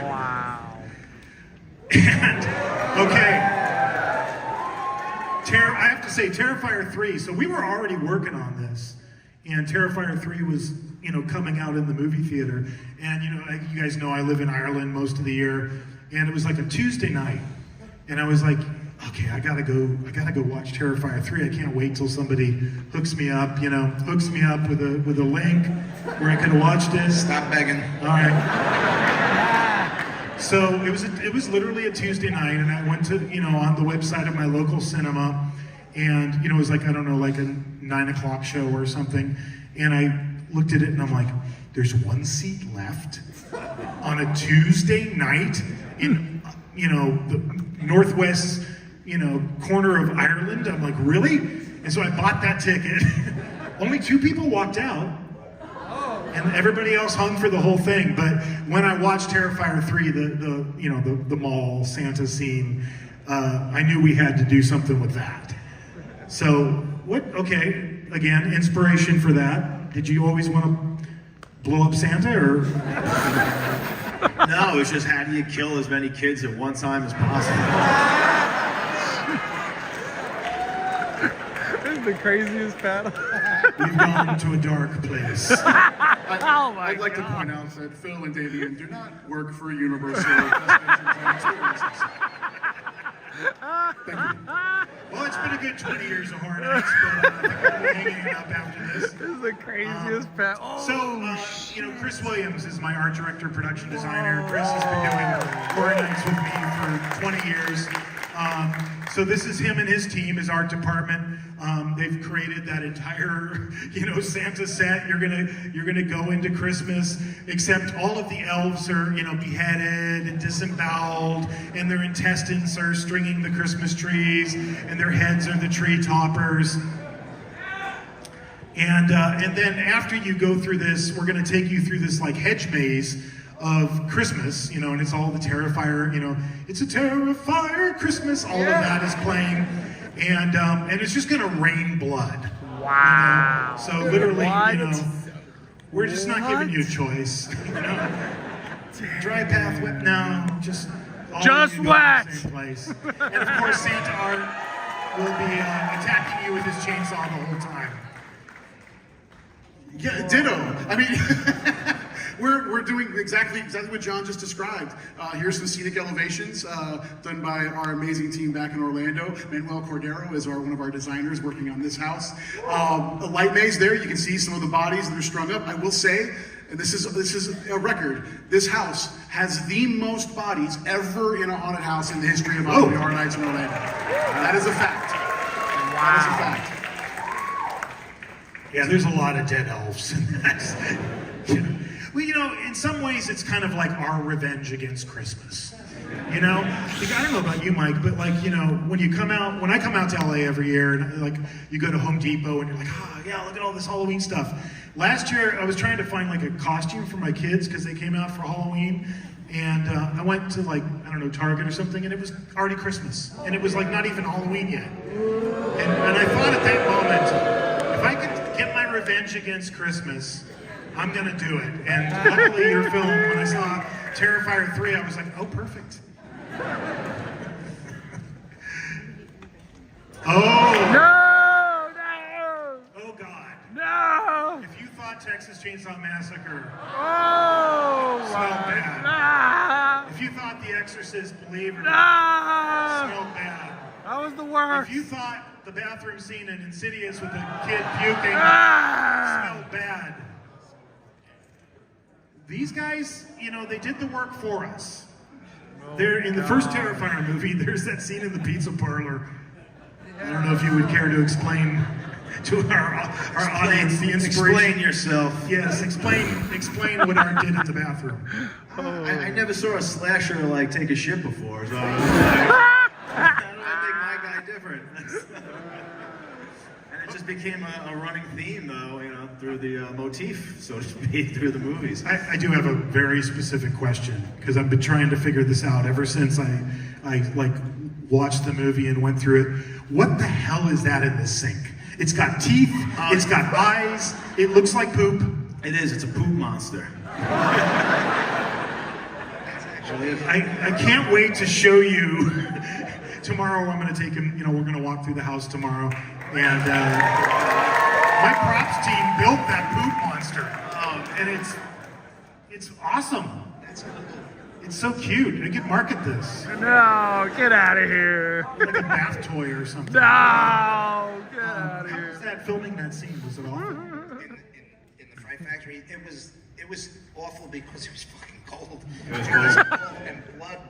Wow. And, okay. I have to say, Terrifier 3, so we were already working on this. And Terrifier 3 was, you know, coming out in the movie theater. And, you know, you guys know I live in Ireland most of the year. And it was like a Tuesday night. And I was like, okay, I gotta go watch Terrifier 3. I can't wait till somebody hooks me up with a link where I can watch this. Stop begging. All right. So it was literally a Tuesday night, and I went to, you know, on the website of my local cinema, and, you know, it was like, I don't know, like a 9 o'clock show or something, and I looked at it and I'm like, there's one seat left on a Tuesday night in, you know, the northwest, you know, corner of Ireland. I'm like, really? And so I bought that ticket. Only 2 people walked out. And everybody else hung for the whole thing. But when I watched Terrifier 3, the mall Santa scene, I knew we had to do something with that. So, okay, again, inspiration for that. Did you always want to blow up Santa, or? No, it was just how do you kill as many kids at one time as possible? This is the craziest battle. We've gone to a dark place. I'd like to point out that Phil and Damien do not work for Universal Destinations and Experiences. Thank you. Well, it's been a good 20 years of Horror Nights, but I think we'll be hanging it up after this. This is the craziest battle. You know, Chris Williams is my art director, production designer. Chris has been doing Horror Nights with me for 20 years. So this is him and his team, his art department. They've created that entire, you know, Santa set. You're gonna go into Christmas, except all of the elves are, you know, beheaded and disemboweled, and their intestines are stringing the Christmas trees, and their heads are the tree toppers. And then after you go through this, we're gonna take you through this like hedge maze of Christmas, you know, and it's all the Terrifier, you know, it's a Terrifier Christmas, all of that is playing, and it's just gonna rain blood. Wow. You know? So literally, you know, we're just not giving you a choice. You know? Dry path, wet, no, just all just of you wet. Go to the same place. And of course, Santa Art will be attacking you with his chainsaw the whole time. Yeah, ditto. I mean, we're doing exactly what John just described. Here's some scenic elevations done by our amazing team back in Orlando. Manuel Cordero is one of our designers working on this house. A light maze there. You can see some of the bodies that are strung up. I will say, and this is a record, this house has the most bodies ever in a haunted house in the history of Halloween Horror Nights in Orlando. That is a fact. Wow. That is a fact. Yeah, there's a lot of dead elves in that. You know, well, you know, in some ways it's kind of like our revenge against Christmas. You know, like, I don't know about you, Mike, but like, you know, when I come out to LA every year, and like you go to Home Depot and you're like, oh yeah, look at all this Halloween stuff. Last year I was trying to find like a costume for my kids because they came out for Halloween, and I went to like, I don't know, Target or something, and it was already Christmas, and it was like not even Halloween yet. And I thought at that moment, if I could get my revenge against Christmas, I'm gonna do it. And luckily your film, when I saw Terrifier 3, I was like, oh, perfect. Oh! No! No! Oh God. No! If you thought Texas Chainsaw Massacre Oh! smelled bad. Nah! If you thought The Exorcist, Believer Nah! smelled bad. That was the worst. If you thought the bathroom scene in Insidious with the kid puking smelled bad. These guys, you know, they did the work for us. There, in the first Terrifier movie, there's that scene in the pizza parlor. I don't know if you would care to explain our audience the inspiration. Explain yourself. Yes, explain what Art did in the bathroom. I never saw a slasher like take a shit before, so I was like, how do I make my guy different? And it just became a running theme, though, you know, through the motif, so to speak, through the movies. I do have a very specific question, because I've been trying to figure this out ever since I like watched the movie and went through it. What the hell is that in the sink? It's got teeth, it's got eyes, it looks like poop. It is, it's a poop monster. I can't wait to show you. Tomorrow I'm going to take him, you know, we're going to walk through the house tomorrow. And my props team built that poop monster. And it's awesome. It's so cute. I could market this. No, get out of here. Like a bath toy or something. No, get out of How here. was that filming that scene? Was it awful? In the Fright Factory, it was awful because it was fucking cold. It was cold. And blood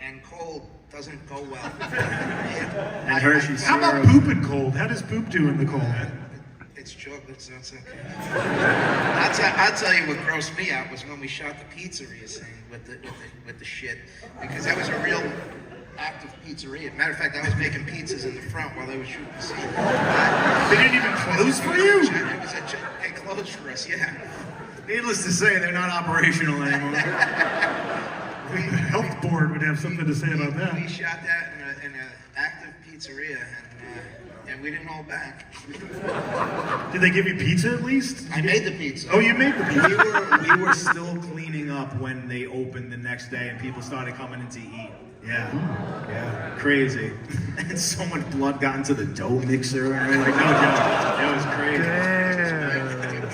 and cold doesn't go well. And Hershey's How about syrup. poop and cold? How does poop do in the cold? It's chocolate, so it's okay. I'll tell you what grossed me out was when we shot the pizzeria scene with the shit, because that was a real active pizzeria. Matter of fact, I was making pizzas in the front while they were shooting the scene. They didn't even close for you? They closed for us, yeah. Needless to say, they're not operational anymore. The health board would have something to say about that. We shot that in an active pizzeria, and we didn't hold back. Did they give you pizza at least? I made the pizza. Oh, you made the pizza. We were still cleaning up when they opened the next day and people started coming in to eat. Yeah, crazy. And so much blood got into the dough mixer. And we're like, no joke. It was crazy. It was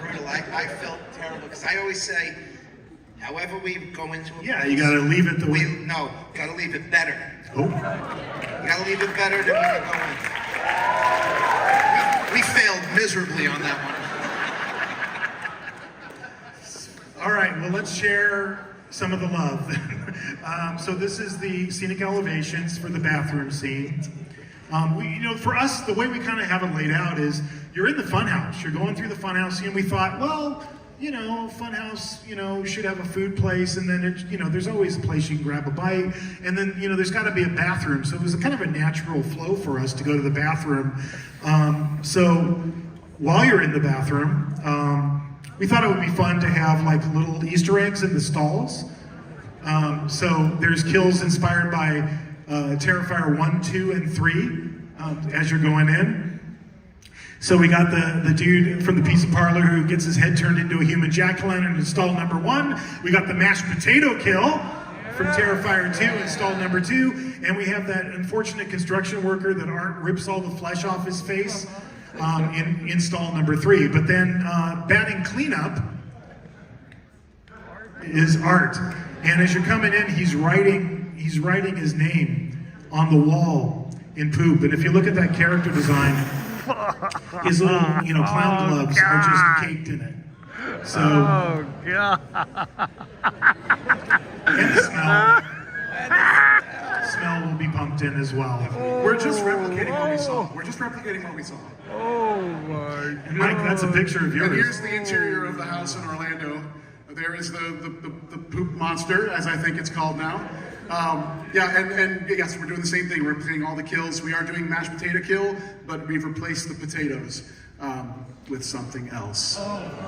brutal. I felt terrible, because I always say, however we go into a Yeah, place, you gotta leave it the way. No, gotta leave it better. Oh. You gotta leave it better than when you go in. We failed miserably on that one. All right, well, let's share some of the love. So this is the scenic elevations for the bathroom scene. You know, for us, the way we kind of have it laid out is you're in the funhouse. You're going through the funhouse scene. We thought, well, you know, funhouse, you know, should have a food place, and then you know, there's always a place you can grab a bite, and then you know, there's got to be a bathroom. So it was a kind of a natural flow for us to go to the bathroom. So while you're in the bathroom, we thought it would be fun to have like little Easter eggs in the stalls. So there's kills inspired by Terrifier 1, 2, and 3 as you're going in. So we got the dude from the pizza parlor who gets his head turned into a human jack-o'-lantern in stall number 1. We got the mashed potato kill from Terrifier 2 in stall number 2. And we have that unfortunate construction worker that Art rips all the flesh off his face in stall number 3. But then batting cleanup is Art. And as you're coming in, he's writing his name on the wall in poop. And if you look at that character design, his little, you know, clown gloves are just caked in it. So, Oh, God. and the smell will be pumped in as well. We're just replicating what we saw. We're just replicating what we saw. Oh, my God. Mike, that's a picture of And yours. here's the interior of the house in Orlando. There is the poop monster, as I think it's called now. Yeah, and yes, we're doing the same thing. We're repeating all the kills. We are doing mashed potato kill, but we've replaced the potatoes with something else.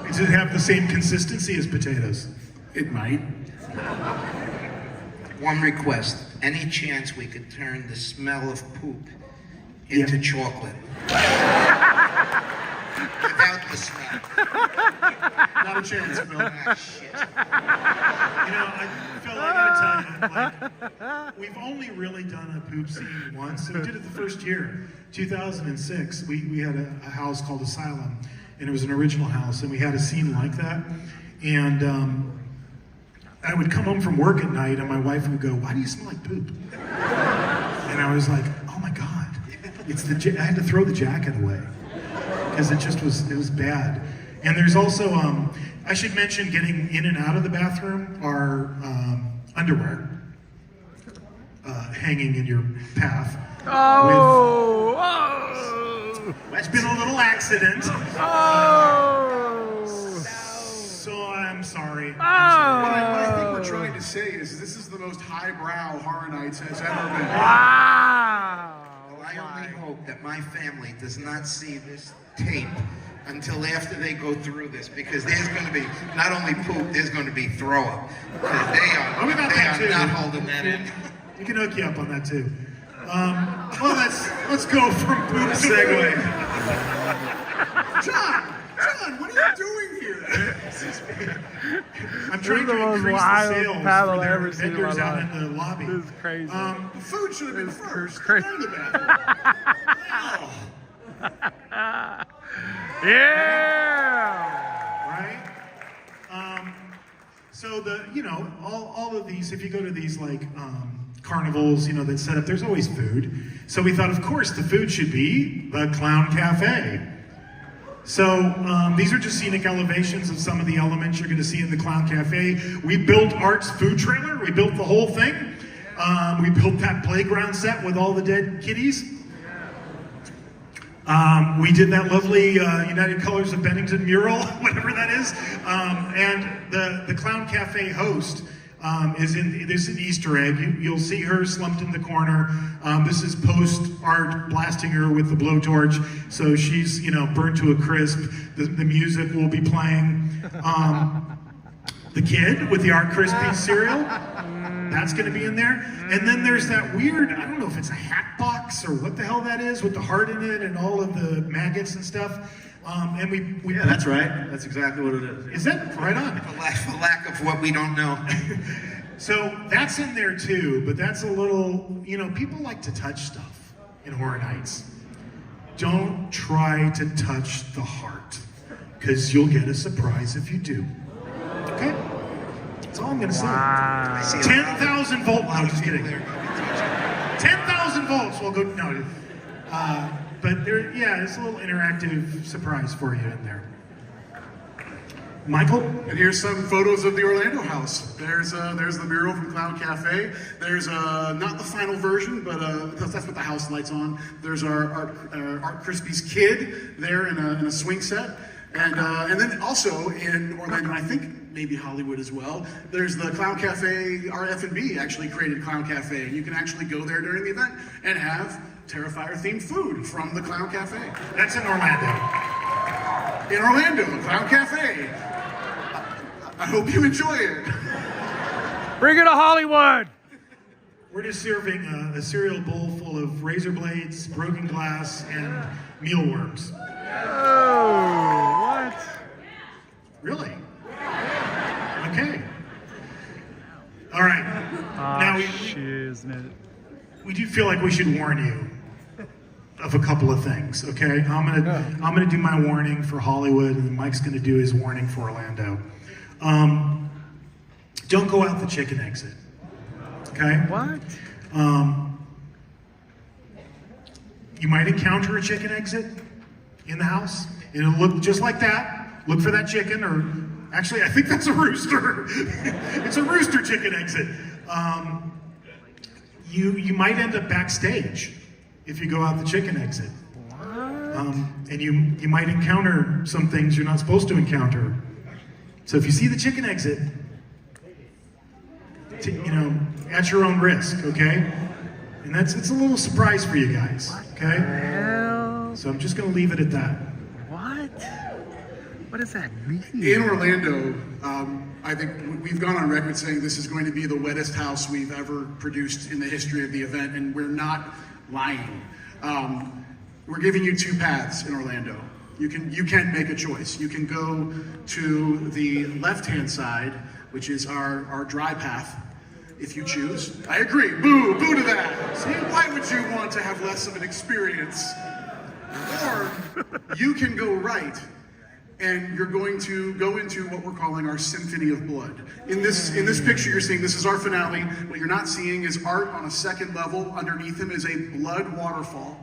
Does it have the same consistency as potatoes? It might. One request. Any chance we could turn the smell of poop into chocolate? Without the smell. Not a chance, Phil. Ah, shit. You know, Phil, I gotta tell you, like, we've only really done a poop scene once, and we did it the first year, 2006. We had a house called Asylum, and it was an original house, and we had a scene like that. And I would come home from work at night, and my wife would go, "Why do you smell like poop?" And I was like, "Oh my God, it's I had to throw the jacket away because it was bad." And there's also, I should mention, getting in and out of the bathroom are underwear hanging in your path. It's been a little accident. Oh! So I'm sorry. What I think we're trying to say is this is the most highbrow Horror Nights has ever been. Wow! Well, I only hope that my family does not see this tape until after they go through this, because there's going to be not only poop, there's going to be throw up. Because they are not holding that in. We can hook you up on that too. Well, let's go from poop segue. John, what are you doing here? I'm trying to increase the sales for their vendors out in the lobby. This is crazy. The food should have been first. Crazy. Go to the bathroom. Yeah! Right? So all of these, if you go to these like carnivals, that set up, there's always food. So we thought, of course, the food should be the Clown Cafe. So these are just scenic elevations of some of the elements you're going to see in the Clown Cafe. We built Art's food trailer. We built the whole thing. We built that playground set with all the dead kitties. We did that lovely United Colors of Bennington mural, whatever that is. And the Clown Cafe host this is an Easter egg. You'll see her slumped in the corner. This is post-Art blasting her with the blowtorch, so she's burnt to a crisp. The music will be playing. The kid with the Art Krispies cereal, that's going to be in there. And then there's that weird, I don't know if it's a hat box or what the hell that is, with the heart in it and all of the maggots and stuff. And we yeah, that's right. That's exactly what it is. Is that right on? For lack of what we don't know. So that's in there too, but that's a little, people like to touch stuff in Horror Nights. Don't try to touch the heart, because you'll get a surprise if you do. Okay? That's all I'm going to say. Wow. 10,000 volts. No, just kidding. 10,000 volts. We'll go, no. But it's a little interactive surprise for you in there. Michael? And here's some photos of the Orlando house. There's the mural from Clown Cafe. There's not the final version, but that's what the house lights on. There's our Art Krispies kid there in a swing set. And then also in Orlando, I think maybe Hollywood as well, there's the Clown Cafe. Our F&B actually created Clown Cafe. And you can actually go there during the event and have Terrifier themed food from the Clown Cafe. That's in Orlando. In Orlando, the Clown Cafe. I hope you enjoy it. Bring it to Hollywood! We're just serving a cereal bowl full of razor blades, broken glass, and mealworms. Oh, what? Really? Okay. All right. Now we do feel like we should warn you of a couple of things. Okay, I'm gonna do my warning for Hollywood, and Mike's gonna do his warning for Orlando. Don't go out the chicken exit. Okay. What? You might encounter a chicken exit in the house. It'll look just like that. Look for that chicken, or actually, I think that's a rooster. It's a rooster chicken exit. You might end up backstage if you go out the chicken exit. And you might encounter some things you're not supposed to encounter. So if you see the chicken exit, at your own risk, okay? And it's a little surprise for you guys, okay? So I'm just gonna leave it at that. What? What does that mean? In Orlando, I think we've gone on record saying this is going to be the wettest house we've ever produced in the history of the event, and we're not lying. We're giving you two paths in Orlando. You can make a choice. You can go to the left-hand side, which is our dry path, if you choose. I agree. Boo to that. See, why would you want to have less of an experience? Or you can go right, and you're going to go into what we're calling our Symphony of Blood. In this picture you're seeing, this is our finale. What you're not seeing is Art on a second level. Underneath him is a blood waterfall.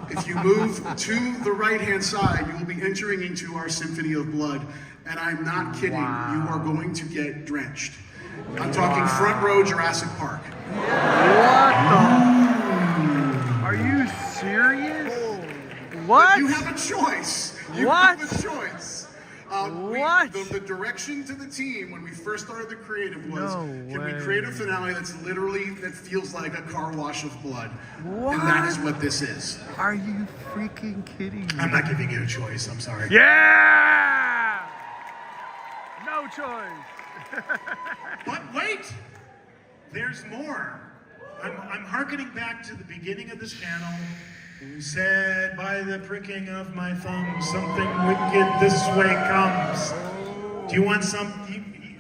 If you move to the right-hand side, you will be entering into our Symphony of Blood. And I'm not kidding, you are going to get drenched. I'm talking front row Jurassic Park. What the? Are you serious? What? But you have a choice. You What? have a choice. What? The direction to the team when we first started the creative was, No can we way. create a finale that feels like a car wash of blood? What? And that is what this is. Are you freaking kidding me? I'm not giving you a choice. I'm sorry. Yeah! No choice. But wait, there's more. I'm hearkening back to the beginning of this panel. Who said, by the pricking of my thumb, something wicked this way comes. Do you want some?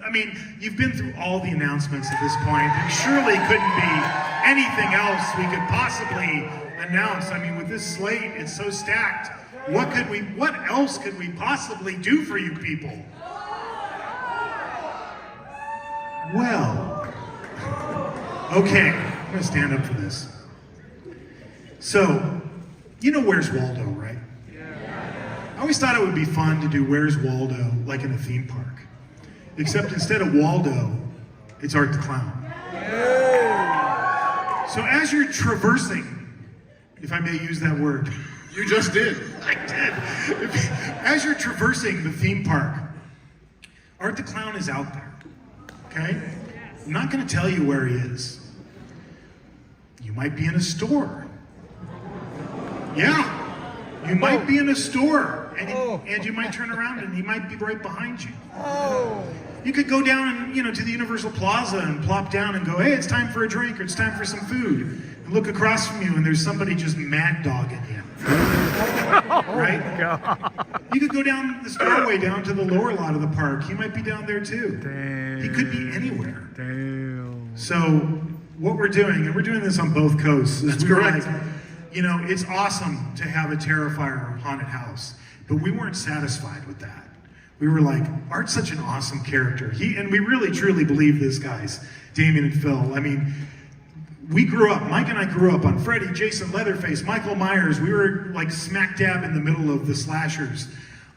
I mean, you've been through all the announcements at this point. There surely couldn't be anything else we could possibly announce. I mean, with this slate, it's so stacked. What else could we possibly do for you people? Well, okay, I'm gonna stand up for this. So, you know Where's Waldo, right? Yeah. I always thought it would be fun to do Where's Waldo like in a theme park. Except instead of Waldo, it's Art the Clown. Yeah. So as you're traversing, if I may use that word. You just did. I did. As you're traversing the theme park, Art the Clown is out there, okay? I'm not gonna tell you where he is. You might be in a store. Yeah, you might be in a store, and you might turn around and he might be right behind you. You could go down and, to the Universal Plaza and plop down and go, hey, it's time for a drink or it's time for some food. And look across from you and there's somebody just mad dogging you. Right? God. You could go down the stairway down to the lower lot of the park. He might be down there too. Damn. He could be anywhere. Damn. So what we're doing, and we're doing this on both coasts, is we're like, it's awesome to have a Terrifier haunted house, but we weren't satisfied with that. We were like, Art's such an awesome character. And we really truly believe this, guys, Damien and Phil. I mean, Mike and I grew up on Freddy, Jason, Leatherface, Michael Myers. We were like smack dab in the middle of the slashers.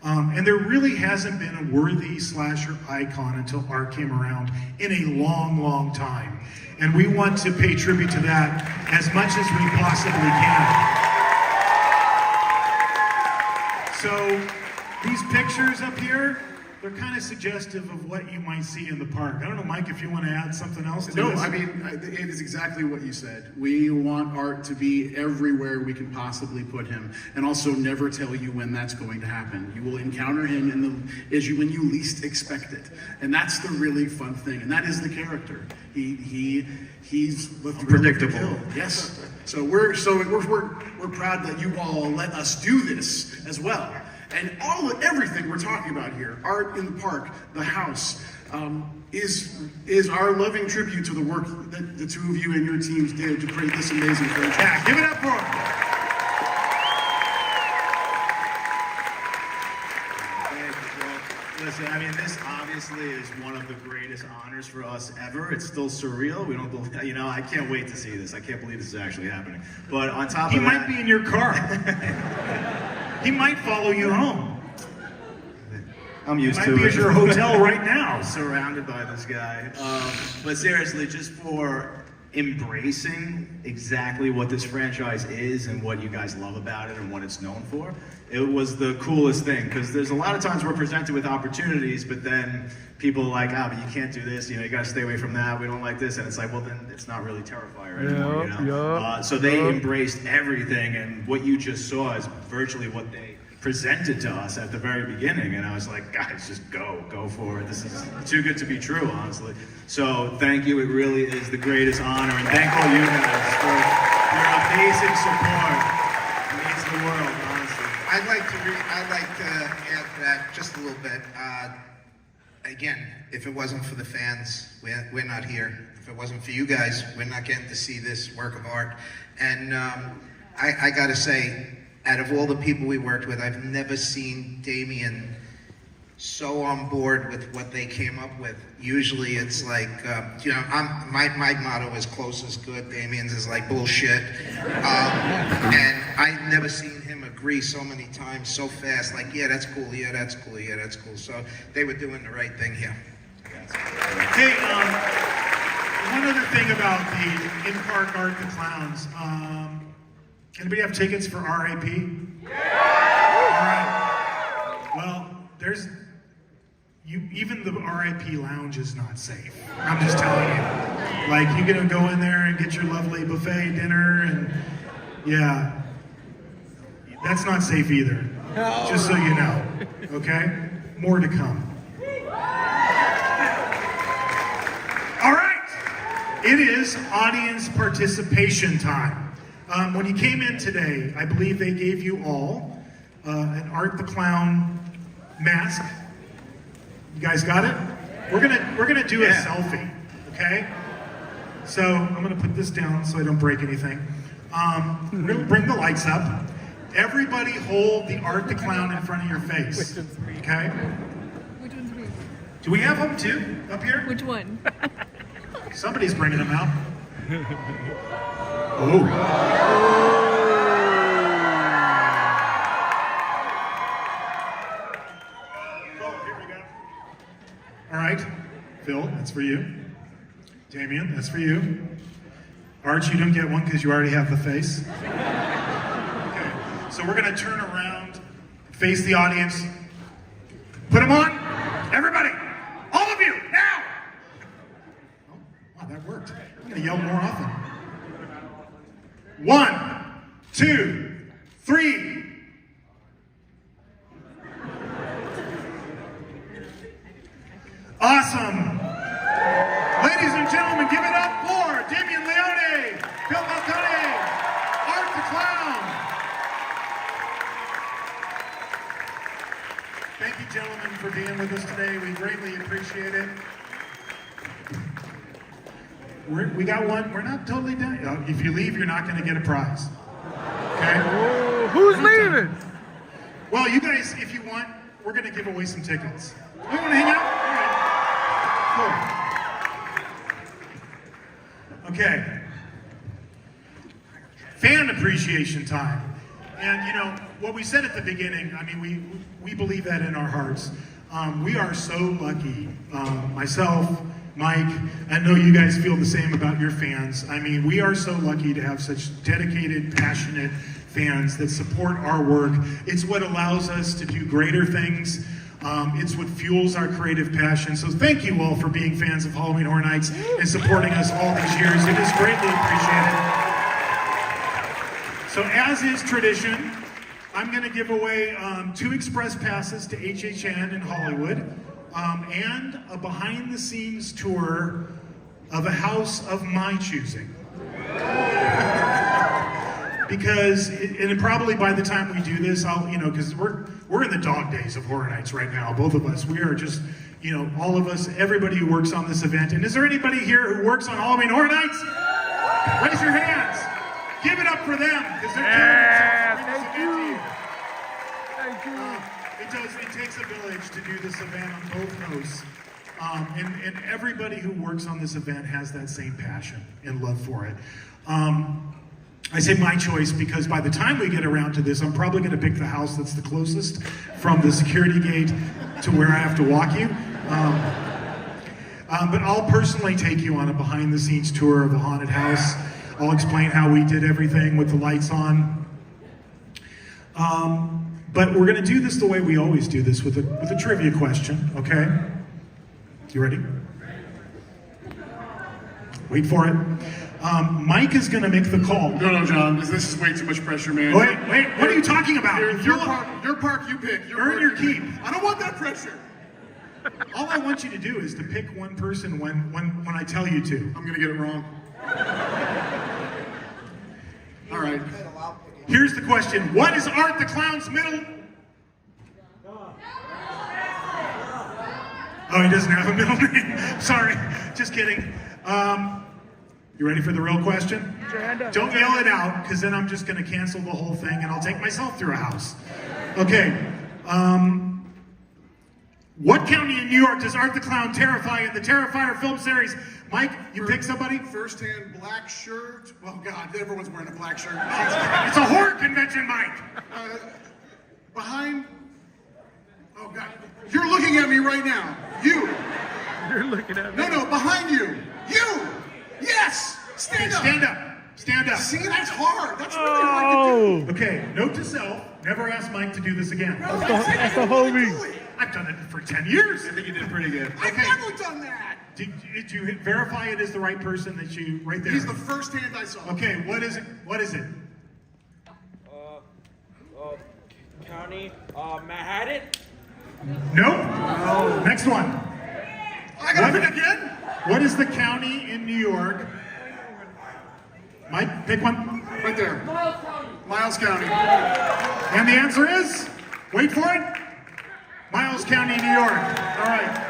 And there really hasn't been a worthy slasher icon until Art came around in a long, long time. And we want to pay tribute to that as much as we possibly can. So these pictures up here, they're kind of suggestive of what you might see in the park. I don't know, Mike, if you want to add something else to this. No, I mean, it is exactly what you said. We want Art to be everywhere we can possibly put him, and also never tell you when that's going to happen. You will encounter him when you least expect it, and that's the really fun thing. And that is the character. He's predictable. Yes. So we're proud that you all let us do this as well. And everything we're talking about here, Art in the Park, the house, is our loving tribute to the work that the two of you and your teams did to create this amazing franchise. Yeah, give it up for him. Listen, I mean, this obviously is one of the greatest honors for us ever. It's still surreal. We don't believe, I can't wait to see this. I can't believe this is actually happening. But on top of that, he might be in your car. He might follow you home. I'm used to it. Might be at your hotel right now. Surrounded by this guy. But seriously, just for embracing exactly what this franchise is and what you guys love about it and what it's known for, it was the coolest thing. Because there's a lot of times we're presented with opportunities, but then people are like, but you can't do this, you gotta stay away from that, we don't like this, and it's like, well, then it's not really Terrifier anymore, So they embraced everything, and what you just saw is virtually what they presented to us at the very beginning, and I was like, guys, just go for it. This is too good to be true, honestly. So thank you. It really is the greatest honor, and thank all you guys for your amazing support. It means the world, honestly. I'd like to add to that just a little bit. Again, if it wasn't for the fans, we're not here. If it wasn't for you guys, we're not getting to see this work of art. And I gotta say, out of all the people we worked with, I've never seen Damien so on board with what they came up with. Usually it's like, my motto is close is good, Damien's is like bullshit. And I've never seen him agree so many times, so fast, like, yeah, that's cool, yeah, that's cool, yeah, that's cool. So they were doing the right thing here. Hey, one other thing about the in-park Art the Clowns. Anybody have tickets for RAP? Yeah! Well, even the RIP lounge is not safe. I'm just telling you. Like, you're gonna go in there and get your lovely buffet dinner, and yeah, that's not safe either. Just so you know, okay? More to come. All right, it is audience participation time. When you came in today, I believe they gave you all an Art the Clown mask. You guys got it? We're gonna do a selfie, okay? So I'm gonna put this down so I don't break anything. We're gonna bring the lights up. Everybody hold the Art the Clown in front of your face, okay? Which one's me? Do we have them too up here? Which one? Somebody's bringing them out. Oh. All right, Phil, that's for you. Damien, that's for you. Arch, you don't get one because you already have the face. Okay, so we're gonna turn around, face the audience. Put them on, everybody, all of you, now! Oh, wow, that worked. I'm gonna yell more often. 1, 2, 3. Awesome. Ladies and gentlemen, give it up for Damien Leone, Bill Falcone, Art the Clown. Thank you, gentlemen, for being with us today. We greatly appreciate it. We got one. We're not totally done. If you leave, you're not going to get a prize. Okay? Oh, who's leaving? Well, you guys, if you want, we're going to give away some tickets. You want to hang out? All right. Cool. Okay. Fan appreciation time. And you know, what we said at the beginning, I mean, we believe that in our hearts. We are so lucky. Myself, Mike, I know you guys feel the same about your fans. I mean, we are so lucky to have such dedicated, passionate fans that support our work. It's what allows us to do greater things. It's what fuels our creative passion. So thank you all for being fans of Halloween Horror Nights and supporting us all these years. It is greatly appreciated. So as is tradition, I'm going to give away 2 express passes to HHN in Hollywood and a behind-the-scenes tour of a house of my choosing. Because, and probably by the time we do this, because we're in the dog days of Horror Nights right now, both of us. We are just, all of us, everybody who works on this event. And is there anybody here who works on Halloween Horror Nights? Raise your hands. Give it up for them, because they're doing Thank you. Thank you. It takes a village to do this event on both coasts. And everybody who works on this event has that same passion and love for it. I say my choice because by the time we get around to this, I'm probably going to pick the house that's the closest from the security gate to where I have to walk you. But I'll personally take you on a behind-the-scenes tour of the haunted house. I'll explain how we did everything with the lights on. But we're going to do this the way we always do this, with a trivia question, okay? You ready? Wait for it. Mike is going to make the call. No, John, this is way too much pressure, man. Wait, what are you talking about? Your park, you pick. Earn your keep. I don't want that pressure. All I want you to do is to pick one person when I tell you to. I'm going to get it wrong. All right. Here's the question. What is Art the Clown's middle? Oh, he doesn't have a middle name. Sorry, just kidding. You ready for the real question? Don't yell it out, because then I'm just going to cancel the whole thing and I'll take myself through a house. Okay. What county in New York does Art the Clown terrify in the Terrifier film series? Mike, you pick somebody? First-hand black shirt. Oh, God, everyone's wearing a black shirt. It's a horror convention, Mike. Behind... Oh, God. You're looking at me right now. You. You're looking at me. No, behind you. You. Yes. Stand up. Stand up. See, that's hard. That's really hard to do. Okay, note to self, never ask Mike to do this again. That's the homie. I've done it for 10 years. I think you did pretty good. I've never done that. Did you verify it is the right person that you, right there? He's the first hand I saw. Okay, what is it? What is it? County, Manhattan. Nope. Next one. I gotta pick again? What is the county in New York? Mike, pick one. Right there. Miles County. And the answer is, wait for it, Miles County, New York. All right.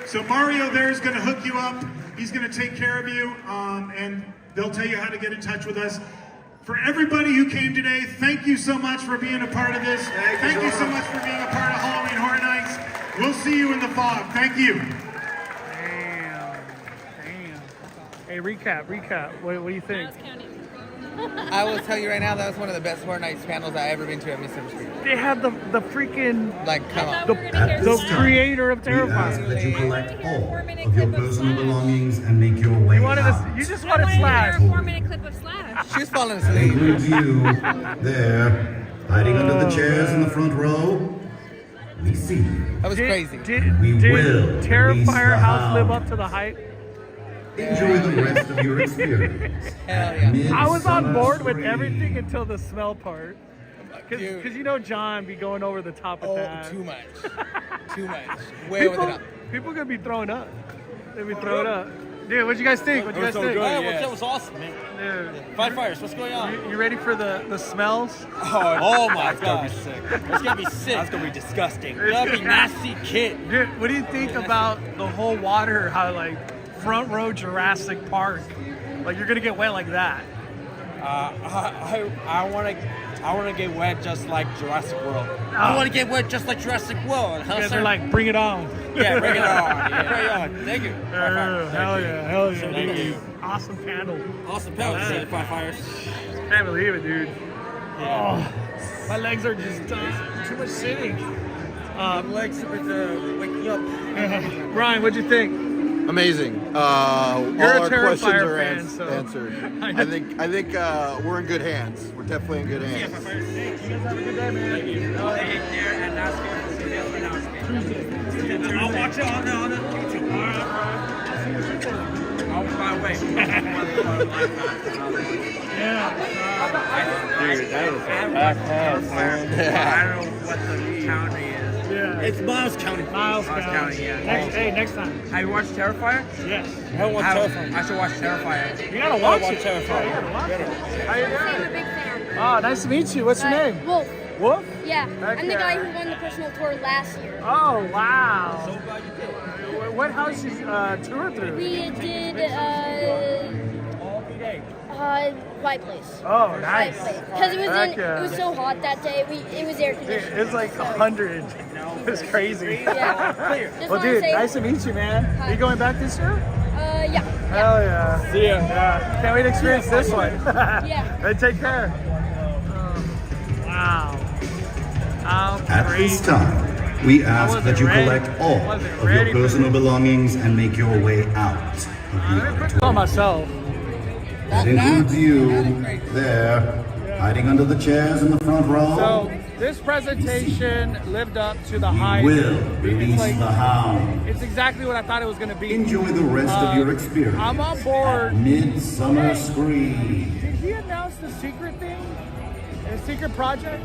So Mario there is going to hook you up. He's going to take care of you, and they'll tell you how to get in touch with us. For everybody who came today, thank you so much for being a part of this. Thank you so much for being a part of Halloween Horror Nights. We'll see you in the fog. Thank you. Damn. Hey, recap. What do you think? I will tell you right now, that was one of the best Horror Nights panels I've ever been to at Midsummer Scream. They had the freaking, like, come on. The creator of We ask Terrifier. that you collect all of your personal belongings and make your way out. You just wanted Slash. A 4-minute clip of Slash. She was falling That asleep. includes you there, hiding under the chairs in the front row. We see you. That was crazy. And we will release Terrifier the house live hound. up to the hype? Enjoy the rest of your experience. Hell yeah. I was on Midsummer board with Scream. everything until the smell part. Because you know John be going over the top of that. Too much. Too much. Way over the top. People gonna be throwing up. They be throwing up. Dude, what'd you guys think? What'd you guys think? That was awesome, man. Dude. Five Fires, what's going on? You ready for the smells? Oh my god. It's gonna be sick. That's gonna be disgusting. It's gonna be nasty kid. Dude, what do you think about the whole water, how like front row Jurassic Park? Like you're gonna get wet like that. I wanna get wet just like Jurassic World. I want to get wet just like Jurassic World. Huh, You guys sir? are like, bring it on. Yeah, bring it on. Bring it on. Thank you. Hell yeah, Thank you. Awesome panel. Awesome panel. Five Fires. Can't believe it, dude. Yeah. Oh, my legs are just too much sitting. Legs waking up. Ryan, what'd you think? Amazing. You're all a our questions Terrifier are fan, so answered. I think we're in good hands. We're definitely in good hands. You guys have a good day, man. Thank you. I'll watch it on the YouTube. I'll my way. Dude, that is a back house, man. I don't know what the county is. Yeah. It's Miles County. Miles County. Yeah. Next time. Have you watched Terrifier? Yes. I should watch Terrifier. You gotta watch it. Terrifier. Yeah, you gotta watch it. How you I'm a doing? big fan. Oh, nice to meet you. What's your name? Wolf. Wolf? Yeah. Heck I'm the yeah. guy who won the personal tour last year. Oh, wow. What house you toured through? We did White Place. Oh, nice. Because it was so hot that day. It was air conditioned. It's like 100. It's crazy. Yeah. Just Well, wanna dude, say- nice to meet you, man. Hi. Are you going back this year? Yeah. Hell yeah. See ya. Yeah. Can't wait to experience this one. Yeah. Hey, take care. Wow. How At crazy. this time, we ask wasn't that you ready. collect all Wasn't of ready your for personal belongings and make your way out of the Call auditorium. myself. It includes you there, hiding under the chairs in the front row. So this presentation lived up to the We hype. will It's release like- the hound. It's exactly what I thought it was going to be. Enjoy the rest of your experience. I'm on board. Midsummer Scream. Did he announce the secret thing? The secret project?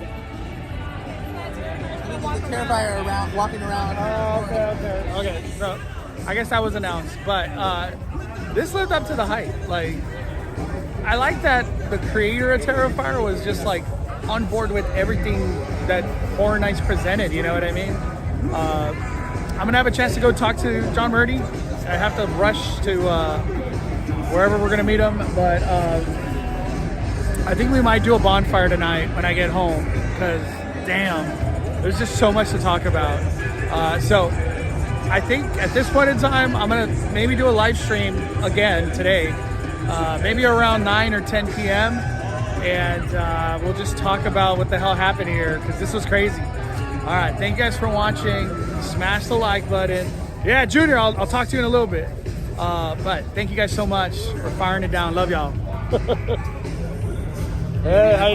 Terrifier around, walking around. Okay, so I guess that was announced, but this lived up to the hype. Like, I like that the creator of Terrifier was just like on board with everything that Horror Nights presented. You know what I mean? I'm gonna have a chance to go talk to John Murdy. I have to rush to wherever we're gonna meet him, but I think we might do a bonfire tonight when I get home because damn, there's just so much to talk about. So I think at this point in time, I'm gonna maybe do a live stream again today, maybe around 9 or 10 p.m. And we'll just talk about what the hell happened here because this was crazy. All right, thank you guys for watching. Smash the like button. Yeah, Junior, I'll talk to you in a little bit. But thank you guys so much for firing it down. Love y'all. Hey, how you